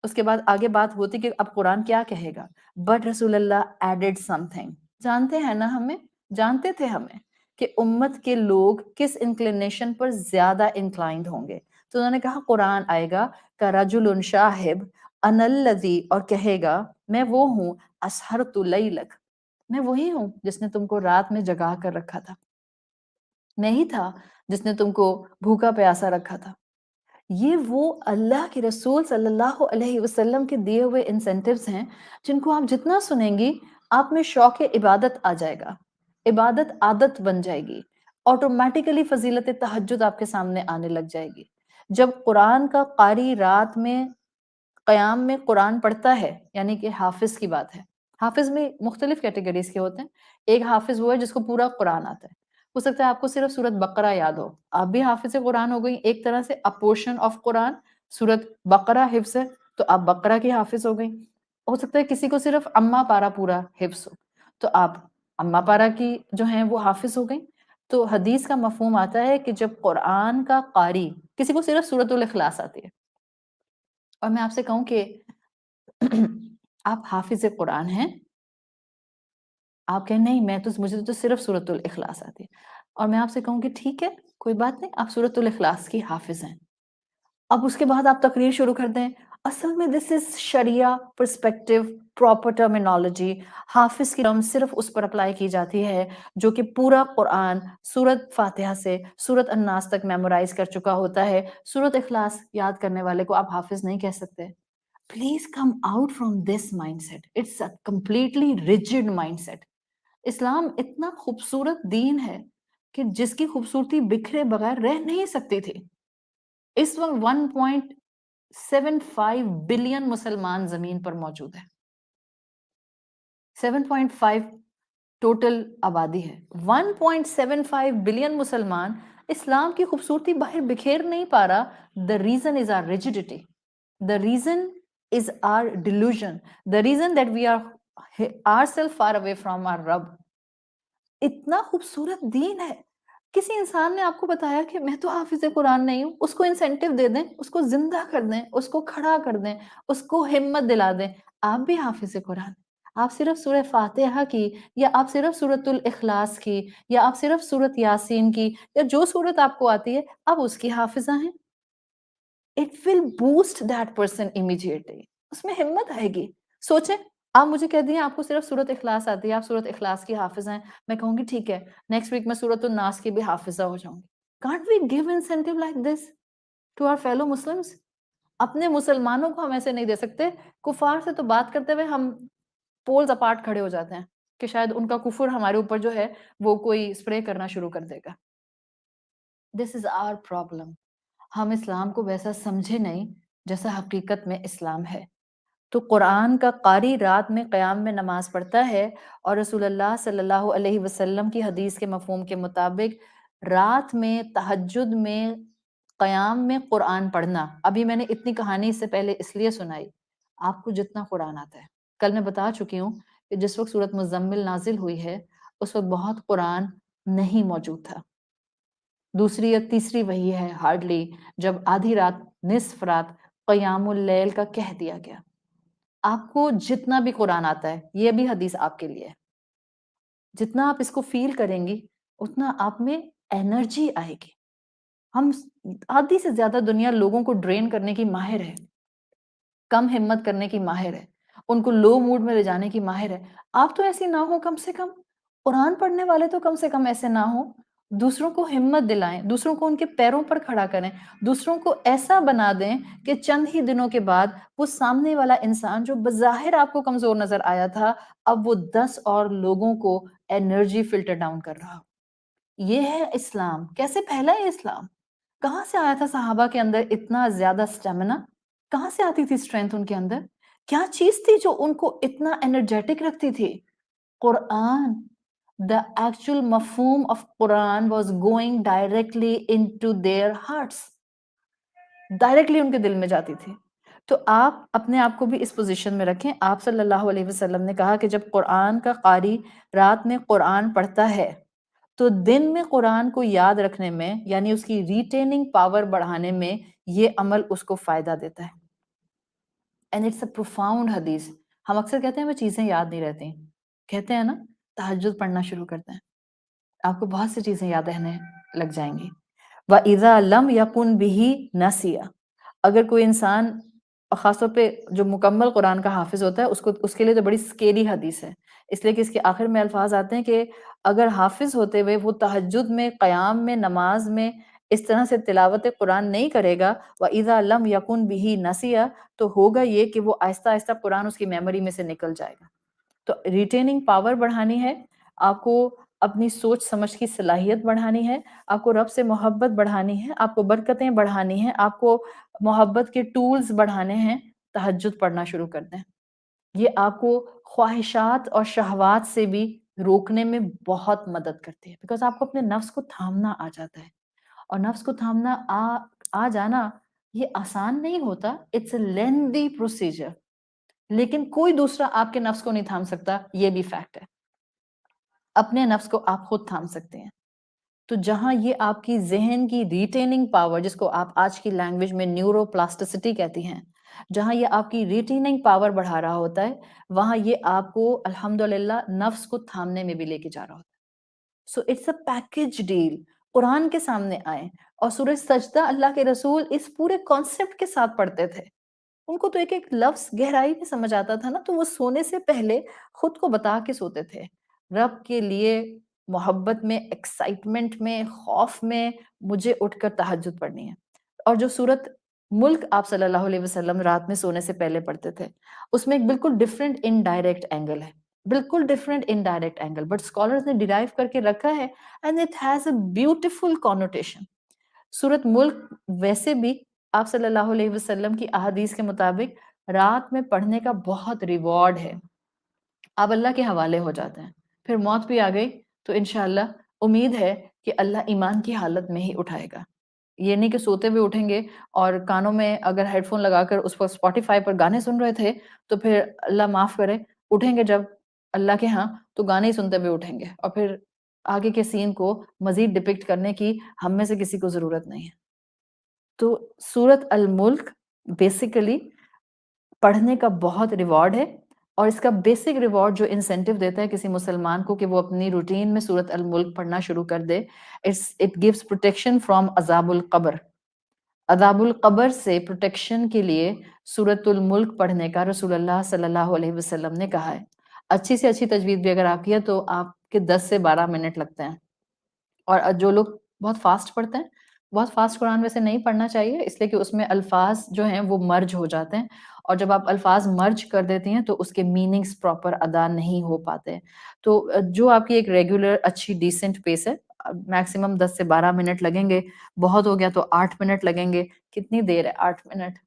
A: اس کے بعد آگے بات ہوتی کہ اب قرآن کیا کہے گا. But رسول اللہ added something. جانتے ہیں نا ہمیں, جانتے تھے ہمیں کہ امت کے لوگ کس انکلینیشن پر زیادہ انکلائنڈ ہوں گے. تو انہوں نے کہا قرآن آئے گا کَرَجُلٌ شاہب اَنَا الَّذِی, اور کہے گا میں وہ ہوں أَسْحَرْتُ لَيْلَكَ, میں وہی ہوں جس نے تم کو رات میں جگا کر رکھا تھا. میں ہی تھا جس نے تم کو بھوکا پیاسا رکھا تھا. یہ وہ اللہ کے رسول صلی اللہ علیہ وسلم کے دیے ہوئے انسینٹیوز ہیں جن کو آپ جتنا سنیں گی آپ میں شوق عبادت آ جائے گا, عبادت عادت بن جائے گی, آٹومیٹیکلی فضیلت تہجد آپ کے سامنے آنے لگ جائے گی. جب قرآن کا قاری رات میں قیام میں قرآن پڑھتا ہے, یعنی کہ حافظ کی بات ہے. حافظ میں مختلف کیٹیگریز کے ہوتے ہیں. ایک حافظ وہ ہے جس کو پورا قرآن آتا ہے. ہو سکتا ہے آپ کو صرف سورت بقرہ یاد ہو, آپ بھی حافظ قرآن ہو گئی. ایک طرح سے a portion of قرآن سورت بقرہ حفظ ہے تو آپ بقرہ کی حافظ ہو گئی. ہو سکتا ہے کسی کو صرف اما پارا پورا حفظ ہو تو آپ اما پارا کی جو ہیں وہ حافظ ہو گئی. تو حدیث کا مفہوم آتا ہے کہ جب قرآن کا قاری, کسی کو صرف سورت الاخلاص آتی ہے, اور میں آپ سے کہوں کہ آپ حافظ قرآن ہیں, آپ کہیں نہیں میں تو مجھے تو صرف سورت الاخلاص آتی ہے, اور میں آپ سے کہوں کہ ٹھیک ہے کوئی بات نہیں, آپ سورت الاخلاص کی حافظ ہیں. اب اس کے بعد آپ تقریر شروع کر دیں اصل میں دس از شریعہ پرسپیکٹو پراپر ٹرمینالوجی. حافظ کی ٹرم صرف اس پر اپلائی کی جاتی ہے جو کہ پورا قرآن سورت فاتحہ سے سورت الناس تک میمورائز کر چکا ہوتا ہے. سورت اخلاص یاد کرنے والے کو آپ حافظ نہیں کہہ سکتے. Please come out from this mind set, it's a completely rigid mind set. اسلام اتنا خوبصورت دین ہے کہ جس کی خوبصورتی بکھرے بغیر رہ نہیں سکتی تھی. اس وقت 1.75 بلین مسلمان زمین پر موجود ہے. 7.5 ٹوٹل آبادی ہے. 1.75 بلین مسلمان اسلام کی خوبصورتی باہر بکھیر نہیں پا رہا. The reason is our rigidity. The reason is our delusion. The reason that we are ourselves far away from our Rabb. اتنا خوبصورت دین ہے. کسی انسان نے آپ کو بتایا کہ میں تو حافظ قرآن نہیں ہوں، اس کو انسینٹیو دے دیں، اس کو زندہ کر دیں، اس کو کھڑا کر دیں، اس کو ہمت دلا دیں. آپ بھی حافظ قرآن، آپ صرف سورہ فاتحہ کی، یا آپ صرف سورۃ الاخلاص کی، یا آپ صرف سورۃ یاسین کی، یا جو سورت آپ کو آتی ہے آپ اس کی حافظہ ہیں. It will boost that person immediately. اس میں ہمت آئے گی. سوچیں، آپ مجھے کہہ دیں آپ کو صرف سورۃ اخلاص آتی ہے، آپ سورۃ اخلاص کی حافظ ہیں، میں کہوں گی ٹھیک ہے نیکسٹ ویک میں سورۃ الناس کی بھی حافظہ ہو جاؤں گی. Can't we give incentive like this to our fellow Muslims? اپنے مسلمانوں کو ہم ایسے نہیں دے سکتے. کفار سے تو بات کرتے ہوئے ہم پولز اپارٹ کھڑے ہو جاتے ہیں کہ شاید ان کا کفر ہمارے اوپر جو ہے وہ کوئی اسپرے کرنا شروع کر دے گا. This is our problem. ہم اسلام کو ویسا سمجھے نہیں جیسا حقیقت میں اسلام ہے. تو قرآن کا قاری رات میں قیام میں نماز پڑھتا ہے، اور رسول اللہ صلی اللہ علیہ وسلم کی حدیث کے مفہوم کے مطابق رات میں تہجد میں قیام میں قرآن پڑھنا. ابھی میں نے اتنی کہانی اس سے پہلے اس لیے سنائی، آپ کو جتنا قرآن آتا ہے. کل میں بتا چکی ہوں کہ جس وقت سورۃ مزمل نازل ہوئی ہے اس وقت بہت قرآن نہیں موجود تھا. دوسری یا تیسری وحی ہے ہارڈلی، جب آدھی رات نصف رات قیام اللیل کا کہہ دیا گیا. آپ کو جتنا بھی قرآن آتا ہے، یہ بھی حدیث آپ کے لیے ہے، جتنا آپ اس کو فیل کریں گی اتنا آپ میں انرجی آئے گی. ہم آدھی سے زیادہ دنیا لوگوں کو ڈرین کرنے کی ماہر ہے، کم ہمت کرنے کی ماہر ہے، ان کو لو موڈ میں لے جانے کی ماہر ہے. آپ تو ایسی نہ ہو، کم سے کم قرآن پڑھنے والے تو کم سے کم ایسے نہ ہو. دوسروں کو ہمت دلائیں، دوسروں کو ان کے پیروں پر کھڑا کریں، دوسروں کو ایسا بنا دیں کہ چند ہی دنوں کے بعد وہ سامنے والا انسان جو بظاہر آپ کو کمزور نظر آیا تھا اب وہ 10 اور لوگوں کو انرجی فلٹر ڈاؤن کر رہا. یہ ہے اسلام. کیسے پھیلا یہ اسلام؟ کہاں سے آیا تھا صحابہ کے اندر اتنا زیادہ اسٹیمنا؟ کہاں سے آتی تھی اسٹرینتھ ان کے اندر؟ کیا چیز تھی جو ان کو اتنا انرجیٹک رکھتی تھی؟ قرآن. The actual مفہوم of Quran was going directly into their hearts. Directly ان کے دل میں جاتی تھی. تو آپ اپنے آپ کو بھی اس پوزیشن میں رکھیں. آپ صلی اللہ علیہ وسلم نے کہا کہ جب قرآن کا قاری رات میں قرآن پڑھتا ہے تو دن میں قرآن کو یاد رکھنے میں، یعنی اس کی ریٹیننگ پاور بڑھانے میں یہ عمل اس کو فائدہ دیتا ہے. اینڈ اٹس اے پروفاؤنڈ حدیث. ہم اکثر کہتے ہیں وہ چیزیں یاد نہیں رہتی، کہتے ہیں نا تہجد پڑھنا شروع کرتے ہیں آپ کو بہت سی چیزیں یاد رہنے لگ جائیں گی. وَإِذَا لَمْ يَكُنْ بِهِ نَسِيَ. اگر کوئی انسان، خاص طور پہ جو مکمل قرآن کا حافظ ہوتا ہے اس کے لیے تو بڑی سکیری حدیث ہے، اس لیے کہ اس کے آخر میں الفاظ آتے ہیں کہ اگر حافظ ہوتے ہوئے وہ تہجد میں، قیام میں، نماز میں اس طرح سے تلاوت قرآن نہیں کرے گا وَإِذَا لَمْ يَكُنْ بِهِ نَسِيَ، تو ہوگا یہ کہ وہ آہستہ آہستہ قرآن اس کی میموری میں سے نکل جائے گا. تو ریٹیننگ پاور بڑھانی ہے، آپ کو اپنی سوچ سمجھ کی صلاحیت بڑھانی ہے، آپ کو رب سے محبت بڑھانی ہے، آپ کو برکتیں بڑھانی ہیں، آپ کو محبت کے ٹولز بڑھانے ہیں. تہجد پڑھنا شروع کر دیں. یہ آپ کو خواہشات اور شہوات سے بھی روکنے میں بہت مدد کرتی ہے، بیکاز آپ کو اپنے نفس کو تھامنا آ جاتا ہے. اور نفس کو تھامنا آ جانا یہ آسان نہیں ہوتا، اٹس اے لینتھی پروسیجر. لیکن کوئی دوسرا آپ کے نفس کو نہیں تھام سکتا، یہ بھی فیکٹ ہے. اپنے نفس کو آپ خود تھام سکتے ہیں. تو جہاں یہ آپ کی ذہن کی ریٹیننگ پاور، جس کو آپ آج کی لینگویج میں نیورو پلاسٹسٹی کہتی ہیں، جہاں یہ آپ کی ریٹیننگ پاور بڑھا رہا ہوتا ہے وہاں یہ آپ کو الحمدللہ نفس کو تھامنے میں بھی لے کے جا رہا ہوتا ہے. So it's a package deal. قرآن کے سامنے آئیں اور سورہ سجدہ اللہ کے رسول اس پورے کانسیپٹ کے ساتھ پڑھتے تھے. ان کو تو ایک ایک لفظ گہرائی میں سمجھ آتا تھا نا، تو وہ سونے سے پہلے خود کو بتا کے سوتے تھے. رب کے لیے محبت میں، ایکسائٹمنٹ میں، خوف میں مجھے اٹھ کر تہجد پڑھنی ہے. اور جو سورت ملک آپ صلی اللہ علیہ وسلم رات میں سونے سے پہلے پڑھتے تھے اس میں ایک بالکل ڈفرینٹ انڈائریکٹ اینگل ہے، بالکل different indirect angle, but scholars نے ڈیرائیو کر کے رکھا ہے and it has a beautiful connotation. سورت ملک ویسے بھی آپ صلی اللہ علیہ وسلم کی احادیث کے مطابق رات میں پڑھنے کا بہت ریوارڈ ہے. آپ اللہ کے حوالے ہو جاتے ہیں پھر موت بھی آ گئی تو انشاءاللہ امید ہے کہ اللہ ایمان کی حالت میں ہی اٹھائے گا. یہ نہیں کہ سوتے ہوئے اٹھیں گے اور کانوں میں اگر ہیڈ فون لگا کر اس پر اسپوٹیفائی پر گانے سن رہے تھے تو پھر اللہ معاف کرے اٹھیں گے جب اللہ کے ہاں تو گانے ہی سنتے ہوئے اٹھیں گے، اور پھر آگے کے سین کو مزید ڈپکٹ کرنے کی ہم میں سے کسی کو ضرورت نہیں ہے. تو سورت الملک بیسیکلی پڑھنے کا بہت ریوارڈ ہے، اور اس کا بیسک ریوارڈ جو انسینٹیو دیتا ہے کسی مسلمان کو کہ وہ اپنی روٹین میں سورت الملک پڑھنا شروع کر دے، اٹ گیوز پروٹیکشن فرام عذاب القبر. عذاب القبر سے پروٹیکشن کے لیے سورت الملک پڑھنے کا رسول اللہ صلی اللہ علیہ وسلم نے کہا ہے. اچھی سے اچھی تجوید بھی اگر آپ کی ہے تو آپ کے 10 سے 12 منٹ لگتے ہیں. اور جو لوگ بہت فاسٹ پڑھتے ہیں، بہت فاسٹ قرآن ویسے نہیں پڑھنا چاہیے، اس لیے کہ اس میں الفاظ جو ہیں وہ مرج ہو جاتے ہیں، اور جب آپ الفاظ مرج کر دیتی ہیں تو اس کے میننگز پراپر ادا نہیں ہو پاتے. تو جو آپ کی ایک ریگولر اچھی ڈیسنٹ پیس ہے، میکسیمم 10 سے 12 منٹ لگیں گے، بہت ہو گیا تو 8 منٹ لگیں گے. کتنی دیر ہے 8 منٹ؟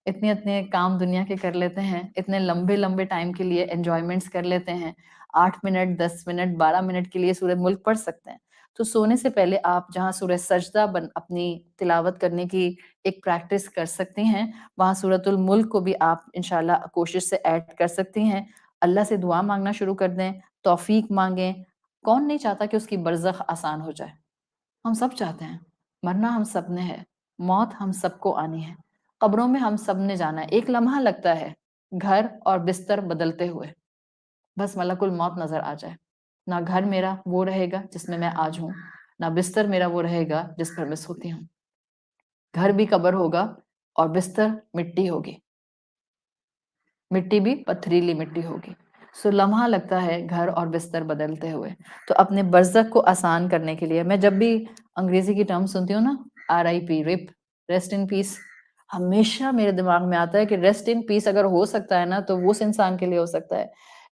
A: اتنے کام دنیا کے کر لیتے ہیں، اتنے لمبے لمبے ٹائم کے لیے انجوائمنٹس کر لیتے ہیں. 8 منٹ 10 منٹ 12 منٹ کے لیے سورۃ ملک پڑھ سکتے ہیں. تو سونے سے پہلے آپ جہاں سورہ سجدہ اپنی تلاوت کرنے کی ایک پریکٹس کر سکتی ہیں، وہاں سورۃ الملک کو بھی آپ انشاءاللہ کوشش سے ایڈ کر سکتی ہیں. اللہ سے دعا مانگنا شروع کر دیں، توفیق مانگیں. کون نہیں چاہتا کہ اس کی برزخ آسان ہو جائے؟ ہم سب چاہتے ہیں. مرنا ہم سب نے ہے، موت ہم سب کو آنی ہے، قبروں میں ہم سب نے جانا ہے. ایک لمحہ لگتا ہے گھر اور بستر بدلتے ہوئے، بس ملک الموت نظر آ جائے. نہ گھر میرا وہ رہے گا جس میں آج ہوں، نہ بستر میرا وہ رہے گا جس پر میں سوتی ہوں. گھر بھی قبر ہوگا اور بستر مٹی ہوگی، مٹی بھی پتھریلی مٹی ہوگی. سو لمحہ لگتا ہے گھر اور بستر بدلتے ہوئے. تو اپنے برزخ کو آسان کرنے کے لیے میں جب بھی انگریزی کی ٹرم سنتی ہوں نا، RIP، رپ، ریسٹ ان پیس، ہمیشہ میرے دماغ میں آتا ہے کہ ریسٹ ان پیس اگر ہو سکتا ہے نا تو وہ اس انسان کے لیے ہو سکتا ہے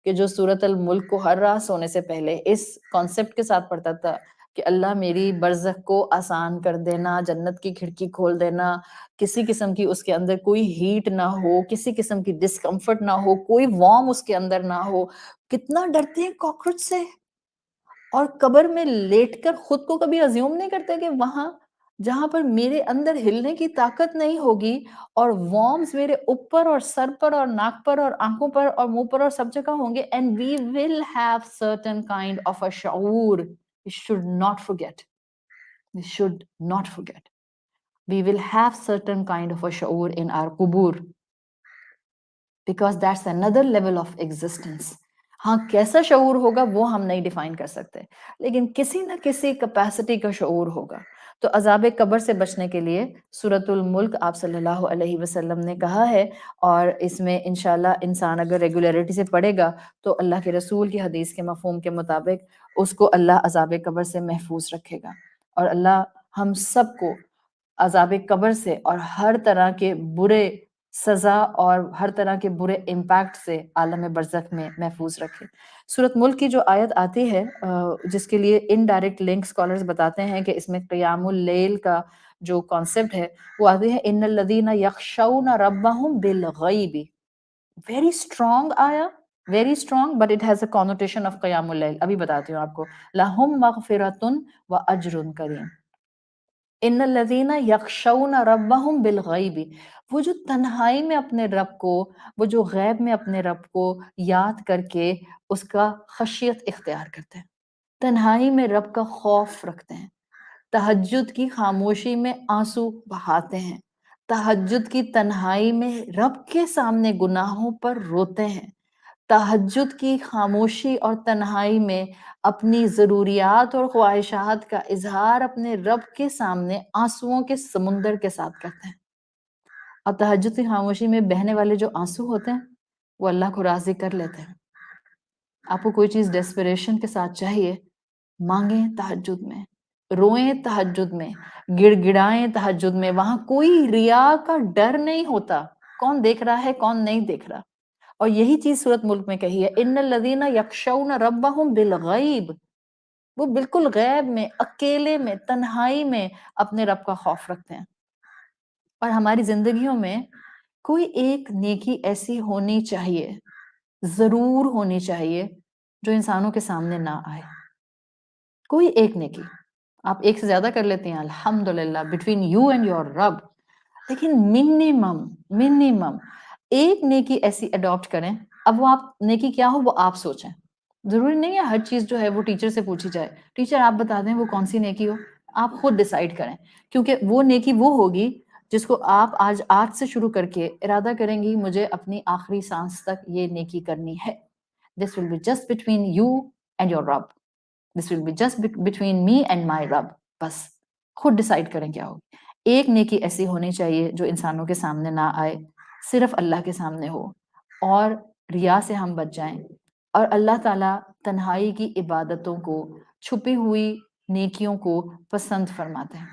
A: کہ جو سورت الملک کو ہر رات سونے سے پہلے اس کانسیپٹ کے ساتھ پڑھتا تھا کہ اللہ میری برزخ کو آسان کر دینا، جنت کی کھڑکی کھول دینا، کسی قسم کی اس کے اندر کوئی ہیٹ نہ ہو، کسی قسم کی ڈسکمفرٹ نہ ہو، کوئی وارم اس کے اندر نہ ہو. کتنا ڈرتے ہیں کاکروچ سے، اور قبر میں لیٹ کر خود کو کبھی ازیوم نہیں کرتے کہ وہاں جہاں پر میرے اندر ہلنے کی طاقت نہیں ہوگی اور وارمز میرے اوپر اور سر پر اور ناک پر اور آنکھوں پر اور منہ پر اور سب جگہ ہوں گے. And we will have certain kind of a شعور. We should not forget. We should not forget. We will have certain kind of a شعور in our قبور, because that's another level of existence. ہاں کیسا شعور ہوگا وہ ہم نہیں define کر سکتے، لیکن کسی نہ کسی کیپیسٹی کا شعور ہوگا. تو عذاب قبر سے بچنے کے لیے سورۃ الملک آپ صلی اللہ علیہ وسلم نے کہا ہے، اور اس میں انشاءاللہ انسان اگر ریگولیرٹی سے پڑھے گا تو اللہ کے رسول کی حدیث کے مفہوم کے مطابق اس کو اللہ عذاب قبر سے محفوظ رکھے گا. اور اللہ ہم سب کو عذاب قبر سے اور ہر طرح کے برے سزا اور ہر طرح کے برے امپیکٹ سے عالم برزخ میں محفوظ رکھے. سورۃ ملک کی جو آیت آتی ہے جس کے لیے انڈائریکٹ لنک اسکالرز بتاتے ہیں کہ اس میں قیام اللیل کا جو کانسیپٹ ہے وہ آتی ہے ان الذین یخشون ربهم بالغیب. ویری اسٹرانگ آیا، very strong, but it has a connotation of قیام اللیل. ابھی بتاتی ہوں آپ کو. لہم مغفرۃ واجر کریم. ان الذین یخشون ربهم بالغیب، وہ جو تنہائی میں اپنے رب کو، وہ جو غیب میں اپنے رب کو یاد کر کے اس کا خشیت اختیار کرتے ہیں، تنہائی میں رب کا خوف رکھتے ہیں، تہجد کی خاموشی میں آنسو بہاتے ہیں، تہجد کی تنہائی میں رب کے سامنے گناہوں پر روتے ہیں، تہجد کی خاموشی اور تنہائی میں اپنی ضروریات اور خواہشات کا اظہار اپنے رب کے سامنے آنسوؤں کے سمندر کے ساتھ کرتے ہیں. اور تہجد کی خاموشی میں بہنے والے جو آنسو ہوتے ہیں وہ اللہ کو راضی کر لیتے ہیں. آپ کو کوئی چیز ڈیسپریشن کے ساتھ چاہیے، مانگیں تہجد میں، روئیں تہجد میں، گڑ گڑائیں تہجد میں. وہاں کوئی ریا کا ڈر نہیں ہوتا، کون دیکھ رہا ہے کون نہیں دیکھ رہا. اور یہی چیز سورۃ ملک میں کہی ہے ان الذین یخشون ربهم بالغیب. وہ بالکل غیب میں، اکیلے میں، تنہائی میں اپنے رب کا خوف رکھتے ہیں. اور ہماری زندگیوں میں کوئی ایک نیکی ایسی ہونی چاہیے، ضرور ہونی چاہیے جو انسانوں کے سامنے نہ آئے. کوئی ایک نیکی. آپ ایک سے زیادہ کر لیتے ہیں الحمدللہ بٹوین یو اینڈ یور رب، لیکن منیمم ایک نیکی ایسی اڈاپٹ کریں. اب وہ آپ نیکی کیا ہو وہ آپ سوچیں. ضروری نہیں ہے ہر چیز جو ہے وہ ٹیچر سے پوچھی جائے. ٹیچر آپ بتا دیں وہ کون سی نیکی ہو، آپ خود ڈیسائیڈ کریں. کیونکہ وہ نیکی وہ ہوگی جس کو آپ آج سے شروع کر کے ارادہ کریں گی مجھے اپنی آخری سانس تک یہ نیکی کرنی ہے. This will be just between you and your رب. This will be just between me and my رب. بس خود ڈیسائیڈ کریں کیا ہوگی. ایک نیکی ایسی ہونی چاہیے جو انسانوں کے سامنے نہ آئے، صرف اللہ کے سامنے ہو، اور ریا سے ہم بچ جائیں. اور اللہ تعالیٰ تنہائی کی عبادتوں کو، چھپی ہوئی نیکیوں کو پسند فرماتے ہیں.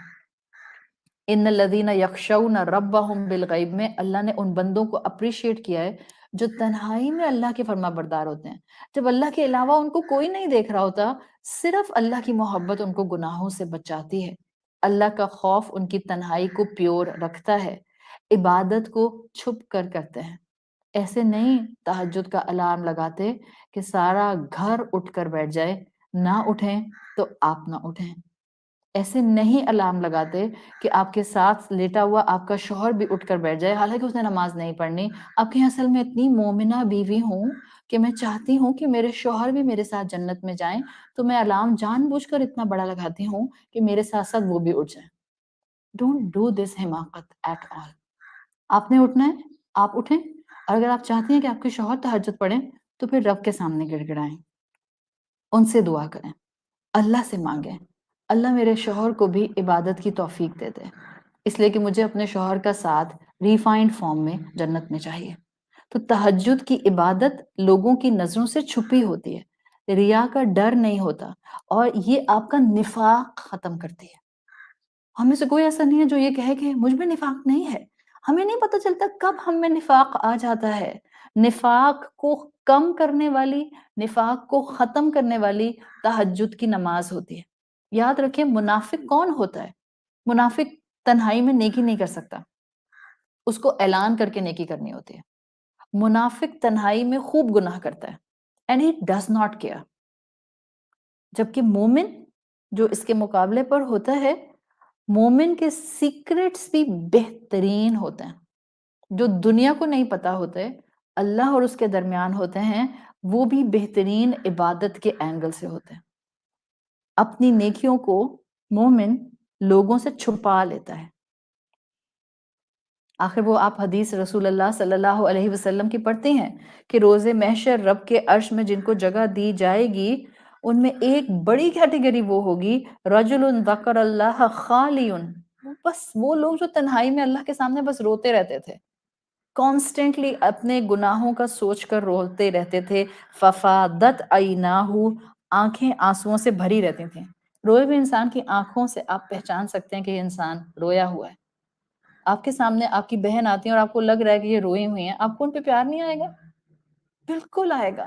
A: ان الذین یخشون ربہم بالغیب میں اللہ نے ان بندوں کو اپریشیٹ کیا ہے جو تنہائی میں اللہ کے فرما بردار ہوتے ہیں. جب اللہ کے علاوہ ان کو کوئی نہیں دیکھ رہا ہوتا، صرف اللہ کی محبت ان کو گناہوں سے بچاتی ہے. اللہ کا خوف ان کی تنہائی کو پیور رکھتا ہے. عبادت کو چھپ کر کرتے ہیں. ایسے نہیں تہجد کا الارم لگاتے کہ سارا گھر اٹھ کر بیٹھ جائے، نہ اٹھیں تو آپ نہ اٹھیں. ایسے نہیں الارم لگاتے کہ آپ کے ساتھ لیٹا ہوا آپ کا شوہر بھی اٹھ کر بیٹھ جائے حالانکہ اس نے نماز نہیں پڑھنی. آپ کہیں اصل میں اتنی مومنہ بیوی ہوں کہ میں چاہتی ہوں کہ میرے شوہر بھی میرے ساتھ جنت میں جائیں، تو میں الارم جان بوجھ کر اتنا بڑا لگاتی ہوں کہ میرے ساتھ ساتھ وہ بھی اٹھ جائیں. ڈونٹ ڈو دس حماقت ایٹ آل. آپ نے اٹھنا ہے، آپ اٹھیں. اور اگر آپ چاہتی ہیں کہ آپ کے شوہر تہجد پڑھیں تو پھر رب کے سامنے گڑ گڑائیں، ان سے دعا کریں، اللہ سے مانگیں اللہ میرے شوہر کو بھی عبادت کی توفیق دے دے، اس لیے کہ مجھے اپنے شوہر کا ساتھ ریفائنڈ فارم میں جنت میں چاہیے. تو تہجد کی عبادت لوگوں کی نظروں سے چھپی ہوتی ہے، ریا کا ڈر نہیں ہوتا، اور یہ آپ کا نفاق ختم کرتی ہے. ہمیں سے کوئی ایسا نہیں ہے جو یہ کہے کہ مجھ میں نفاق نہیں ہے. ہمیں نہیں پتہ چلتا کب ہم میں نفاق آ جاتا ہے. نفاق کو کم کرنے والی، نفاق کو ختم کرنے والی تہجد کی نماز ہوتی ہے. یاد رکھیں منافق کون ہوتا ہے؟ منافق تنہائی میں نیکی نہیں کر سکتا، اس کو اعلان کر کے نیکی کرنی ہوتی ہے. منافق تنہائی میں خوب گناہ کرتا ہے and he does not care. جبکہ مومن جو اس کے مقابلے پر ہوتا ہے، مومن کے سیکرٹس بھی بہترین ہوتے ہیں. جو دنیا کو نہیں پتا ہوتے، اللہ اور اس کے درمیان ہوتے ہیں، وہ بھی بہترین عبادت کے اینگل سے ہوتے ہیں. اپنی نیکیوں کو مومن لوگوں سے چھپا لیتا ہے. آخر وہ آپ حدیث رسول اللہ صلی اللہ علیہ وسلم کی پڑھتے ہیں کہ روز محشر رب کے عرش میں جن کو جگہ دی جائے گی، ان میں ایک بڑی کیٹیگری وہ ہوگی رجل ذکر اللہ خالی. بس وہ لوگ جو تنہائی میں اللہ کے سامنے بس روتے رہتے تھے، کانسٹنٹلی اپنے گناہوں کا سوچ کر روتے رہتے تھے. ففادت عیناہ، آنکھیں آنسوؤں سے بھری رہتی تھیں. روئے ہوئے انسان کی آنکھوں سے آپ پہچان سکتے ہیں کہ یہ انسان رویا ہوا ہے. آپ کے سامنے آپ کی بہن آتی ہے اور آپ کو لگ رہا ہے کہ یہ روئی ہوئی ہیں، آپ کو ان پہ پیار نہیں آئے گا؟ بالکل آئے گا.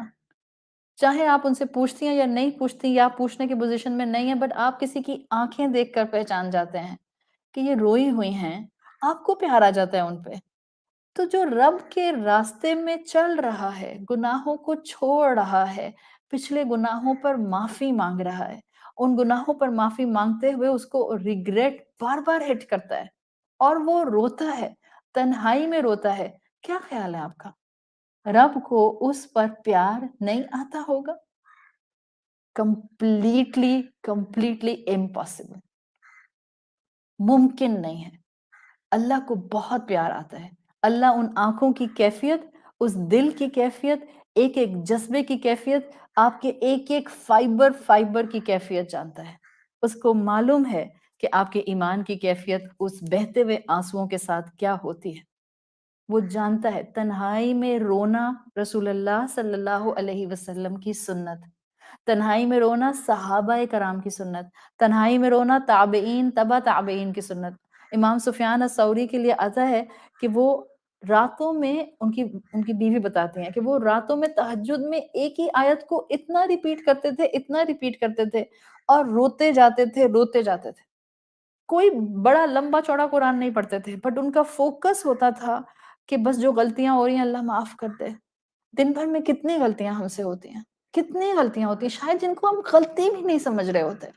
A: چاہے آپ ان سے پوچھتی ہیں یا نہیں پوچھتی، یا آپ پوچھنے کی پوزیشن میں نہیں ہیں، بٹ آپ کسی کی آنکھیں دیکھ کر پہچان جاتے ہیں کہ یہ روئی ہوئی ہیں، آپ کو پیار آ جاتا ہے ان پہ. تو جو رب کے راستے میں چل رہا ہے، گناہوں کو چھوڑ رہا ہے، پچھلے گناہوں پر معافی مانگ رہا ہے، ان گناہوں پر معافی مانگتے ہوئے اس کو ریگریٹ بار بار ہٹ کرتا ہے اور وہ روتا ہے، تنہائی میں روتا ہے. کیا خیال ہے آپ کا؟ رب کو اس پر پیار نہیں آتا ہوگا؟ کمپلیٹلی امپاسبل، ممکن نہیں ہے. اللہ کو بہت پیار آتا ہے. اللہ ان آنکھوں کی کیفیت، اس دل کی کیفیت، ایک ایک جذبے کی کیفیت، آپ کے ایک ایک فائبر کی کیفیت جانتا ہے. اس کو معلوم ہے کہ آپ کے ایمان کی کیفیت اس بہتے ہوئے آنسوؤں کے ساتھ کیا ہوتی ہے. وہ جانتا ہے. تنہائی میں رونا رسول اللہ صلی اللہ علیہ وسلم کی سنت، تنہائی میں رونا صحابہ کرام کی سنت، تنہائی میں رونا تابعین تبع تابعین کی سنت. امام سفیان الثوری کے لیے آتا ہے کہ وہ راتوں میں ان کی بیوی بتاتی ہیں کہ وہ راتوں میں تہجد میں ایک ہی آیت کو اتنا ریپیٹ کرتے تھے اور روتے جاتے تھے. کوئی بڑا لمبا چوڑا قرآن نہیں پڑھتے تھے، بٹ ان کا فوکس ہوتا تھا کہ بس جو غلطیاں ہو رہی ہیں اللہ معاف کر دے. دن بھر میں کتنی غلطیاں ہم سے ہوتی ہیں.
B: کتنی غلطیاں ہوتی ہیں شاید جن کو ہم غلطی بھی نہیں سمجھ رہے ہوتے.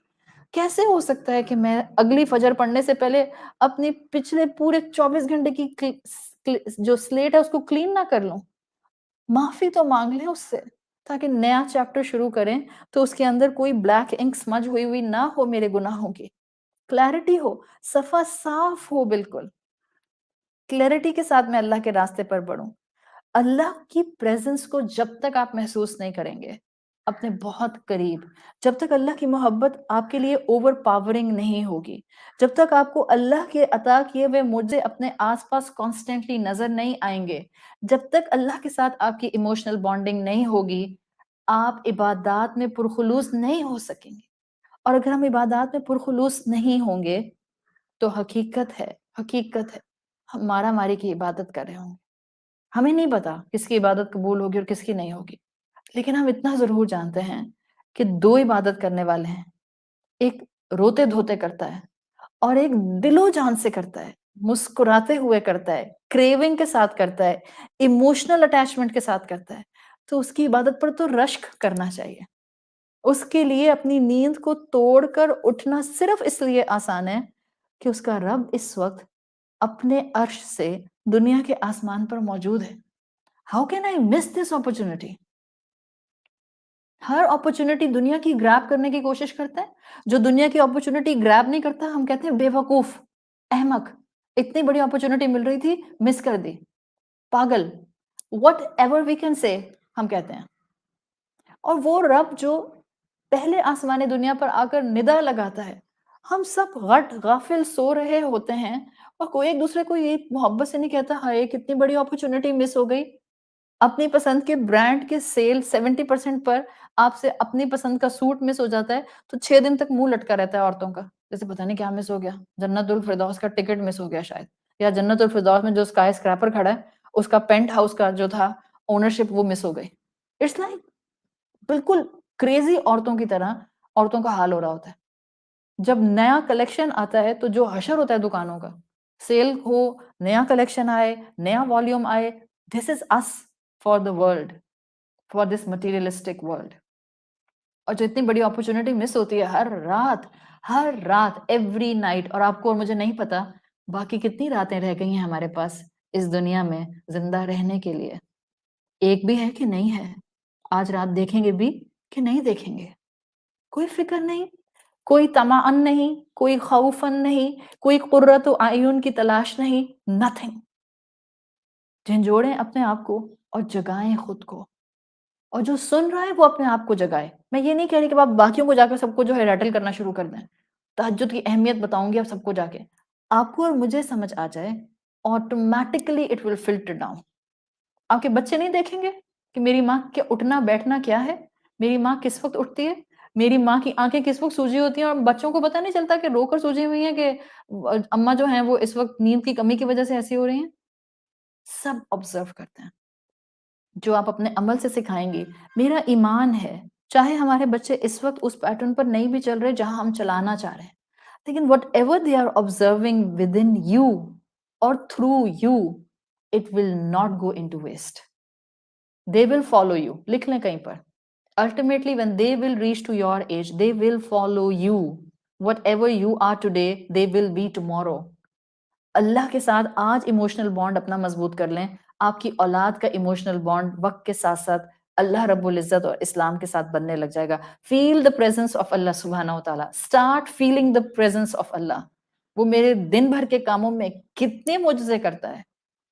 B: کیسے ہو سکتا ہے کہ میں اگلی فجر پڑھنے سے پہلے اپنی پچھلے پورے 24 گھنٹے کی جو سلیٹ ہے اس کو کلین نہ کر لوں؟ معافی تو مانگ لیں اس سے تاکہ نیا چیپٹر شروع کریں تو اس کے اندر کوئی بلیک انک سمجھ ہوئی نہ ہو میرے گناہوں کی. کلیئرٹی ہو، صفحہ صاف ہو، بالکل کلیئرٹی کے ساتھ میں اللہ کے راستے پر بڑھوں. اللہ کی پریزنس کو جب تک آپ محسوس نہیں کریں گے اپنے بہت قریب، جب تک اللہ کی محبت آپ کے لیے اوور پاورنگ نہیں ہوگی، جب تک آپ کو اللہ کے عطا کیے ہوئے معجزے اپنے آس پاس کانسٹنٹلی نظر نہیں آئیں گے، جب تک اللہ کے ساتھ آپ کی ایموشنل بانڈنگ نہیں ہوگی، آپ عبادات میں پرخلوص نہیں ہو سکیں گے. اور اگر ہم عبادات میں پرخلوص نہیں ہوں گے تو حقیقت ہے ہم مارا ماری کی عبادت کر رہے ہوں گے. ہمیں نہیں پتا کس کی عبادت قبول ہوگی اور کس کی نہیں ہوگی، لیکن ہم اتنا ضرور جانتے ہیں کہ دو عبادت کرنے والے ہیں، ایک روتے دھوتے کرتا ہے اور ایک دل و جان سے کرتا ہے، مسکراتے ہوئے کرتا ہے، کریونگ کے ساتھ کرتا ہے، ایموشنل اٹیچمنٹ کے ساتھ کرتا ہے. تو اس کی عبادت پر تو رشک کرنا چاہیے. اس کے لیے اپنی نیند کو توڑ کر اٹھنا صرف اس لیے آسان ہے کہ اس کا رب اس وقت اپنے عرش سے دنیا کے آسمان پر موجود ہے. How can I miss this opportunity? Hare opportunity دنیا کی گریب کرنے کی کوشش کرتے ہیں. جو دنیا کی اپرچونٹی گریب نہیں کرتا ہم کہتے ہیں بے وقوف، احمق. اتنی بڑی اپرچونٹی مل رہی تھی، مس کر دی، پاگل، what ever we can say ہم کہتے ہیں. اور وہ رب جو پہلے آسمان دنیا پر آ کر ندا لگاتا ہے، ہم سب غٹ غافل سو رہے ہوتے ہیں اور کوئی ایک دوسرے کو یہ محبت سے نہیں کہتا ہائے کتنی بڑی اپرچونٹی مس ہو گئی. اپنی پسند کے برانڈ کے سیل 70% پر آپ سے اپنی پسند کا سوٹ مس ہو جاتا ہے تو 6 دن تک منہ لٹکا رہتا ہے عورتوں کا، جیسے پتہ نہیں کیا مس ہو گیا، جنت الفردوس کا ٹکٹ مس ہو گیا شاید، یا جنت الفردوس میں جو اسکائی اسکریپر کھڑا ہے اس کا پینٹ ہاؤس کا جو تھا اونرشپ وہ مس ہو گئی. اٹس لائک بالکل کریزی عورتوں کی طرح عورتوں کا حال ہو رہا ہوتا ہے. جب نیا کلیکشن آتا ہے تو جو حشر ہوتا ہے دکانوں کا، سیل ہو، نیا کلیکشن آئے، نیا والیوم آئے، this is us for the world, for this materialistic world. اور جو اتنی بڑی اپرچونٹی مس ہوتی ہے ہر رات ایوری نائٹ. اور آپ کو اور مجھے نہیں پتا باقی کتنی راتیں رہ گئی ہیں ہمارے پاس اس دنیا میں زندہ رہنے کے لیے. ایک بھی ہے کہ نہیں ہے، آج رات دیکھیں گے بھی کہ نہیں دیکھیں گے. کوئی فکر نہیں، کوئی طمعن نہیں، کوئی خوفن نہیں، کوئی قرۃ اعین کی تلاش نہیں، نتھنگ. جھنجھوڑیں اپنے آپ کو اور جگائیں خود کو، اور جو سن رہا ہے وہ اپنے آپ کو جگائے. میں یہ نہیں کہہ رہی کہ آپ باقیوں کو جا کر سب کو جو ہے ریٹل کرنا شروع کر دیں. تہجد کی اہمیت بتاؤں گی آپ سب کو جا کے، آپ کو اور مجھے سمجھ آ جائے automatically it will filter down. آپ کے بچے نہیں دیکھیں گے کہ میری ماں کے اٹھنا بیٹھنا کیا ہے، میری ماں کس وقت اٹھتی ہے، میری ماں کی آنکھیں کس وقت سوجی ہوتی ہیں. اور بچوں کو پتہ نہیں چلتا کہ رو کر سوجی ہوئی ہیں کہ اماں جو ہیں وہ اس وقت نیند کی کمی کی وجہ سے ایسی ہو رہی ہیں. سب آبزرو کرتے ہیں. جو آپ اپنے عمل سے سکھائیں گی. میرا ایمان ہے چاہے ہمارے بچے اس وقت اس پیٹرن پر نہیں بھی چل رہے جہاں ہم چلانا چاہ رہے ہیں، لیکن whatever they are observing within you or through you, it will not go into waste. They will follow you. لکھ لیں کہیں پر، ultimately when they will reach to your age they will follow you. Whatever you are today they will be tomorrow. اللہ کے ساتھ آج emotional bond اپنا مضبوط کر لیں. آپ کی اولاد کا ایموشنل بانڈ وقت کے ساتھ ساتھ اللہ رب العزت اور اسلام کے ساتھ بننے لگ جائے گا. فیل دا پریزنس آف اللہ سبحانہ و تعالیٰ. Start feeling the presence of Allah. وہ میرے دن بھر کے کاموں میں کتنے معجزے کرتا ہے،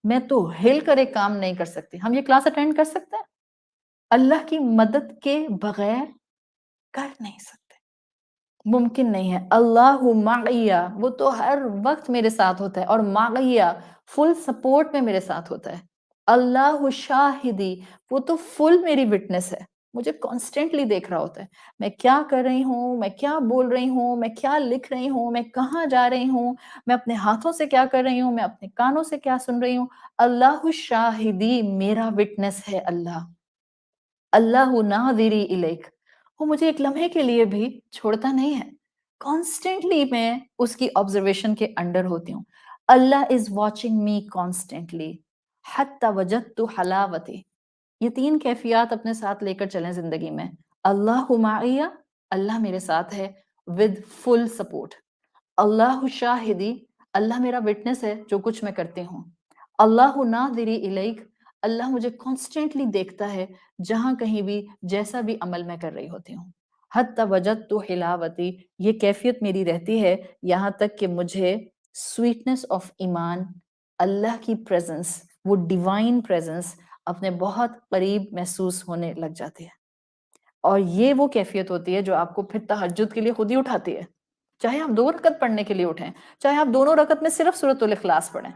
B: میں تو ہل کر ایک کام نہیں کر سکتی. ہم یہ کلاس اٹینڈ کر سکتے ہیں؟ اللہ کی مدد کے بغیر کر نہیں سکتے، ممکن نہیں ہے. اللہ معیہ، وہ تو ہر وقت میرے ساتھ ہوتا ہے، اور معیہ فل سپورٹ میں میرے ساتھ ہوتا ہے. اللہ شاہدی، وہ تو فل میری وٹنس ہے، مجھے کانسٹنٹلی دیکھ رہا ہوتا ہے میں کیا کر رہی ہوں، میں کیا بول رہی ہوں، میں کیا لکھ رہی ہوں، میں کہاں جا رہی ہوں، میں اپنے ہاتھوں سے کیا کر رہی ہوں، میں اپنے کانوں سے کیا سن رہی ہوں. اللہ شاہدی، میرا وٹنس ہے اللہ. اللہ ناظری الیک، وہ مجھے ایک لمحے کے لیے بھی چھوڑتا نہیں ہے. کانسٹنٹلی میں اس کی آبزرویشن کے انڈر ہوتی ہوں. اللہ از واچنگ می کانسٹنٹلی حتی وجدت حلاوتی. یہ 3 کیفیات اپنے ساتھ لے کر چلیں زندگی میں. اللہ معیہ، اللہ میرے ساتھ ہے with full support. اللہ شاہدی، اللہ میرا وٹنس ہے جو کچھ میں کرتی ہوں. اللہ ناظری الیک، اللہ مجھے کانسٹنٹلی دیکھتا ہے جہاں کہیں بھی جیسا بھی عمل میں کر رہی ہوتی ہوں. حتی وجدت حلاوتی، یہ کیفیت میری رہتی ہے یہاں تک کہ مجھے سویٹنس آف ایمان، اللہ کی پریزنس، وہ ڈیوائن پریزنس اپنے بہت قریب محسوس ہونے لگ جاتی ہے. اور یہ وہ کیفیت ہوتی ہے جو آپ کو پھر تہجد کے لیے خود ہی اٹھاتی ہے. چاہے آپ 2 رکعت پڑھنے کے لیے اٹھیں، چاہے آپ دونوں رکعت میں صرف سورۃ الاخلاص پڑھیں.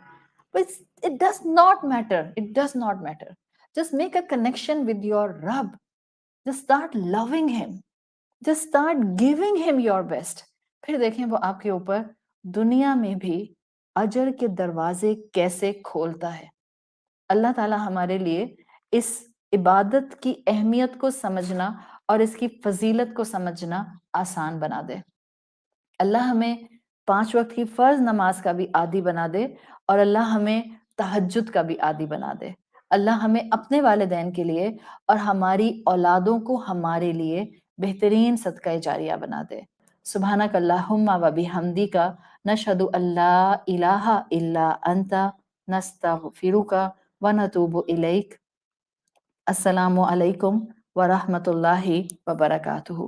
B: But it does not matter. It does not matter. Just make a connection with your Rabb. Just start loving him. Just start giving him your best. پھر دیکھیں وہ آپ کے اوپر دنیا میں بھی اجر کے دروازے کیسے کھولتا ہے. اللہ تعالیٰ ہمارے لیے اس عبادت کی اہمیت کو سمجھنا اور اس کی فضیلت کو سمجھنا آسان بنا دے. اللہ ہمیں 5 وقت کی فرض نماز کا بھی عادی بنا دے اور اللہ ہمیں تہجد کا بھی عادی بنا دے. اللہ ہمیں اپنے والدین کے لیے اور ہماری اولادوں کو ہمارے لیے بہترین صدقہ جاریہ بنا دے. سبحانک اللہم و بحمدک نشہد ان لا الہ الا انت نستغفرک و نتوب الیک. السلام علیکم ورحمۃ اللہ وبرکاتہ.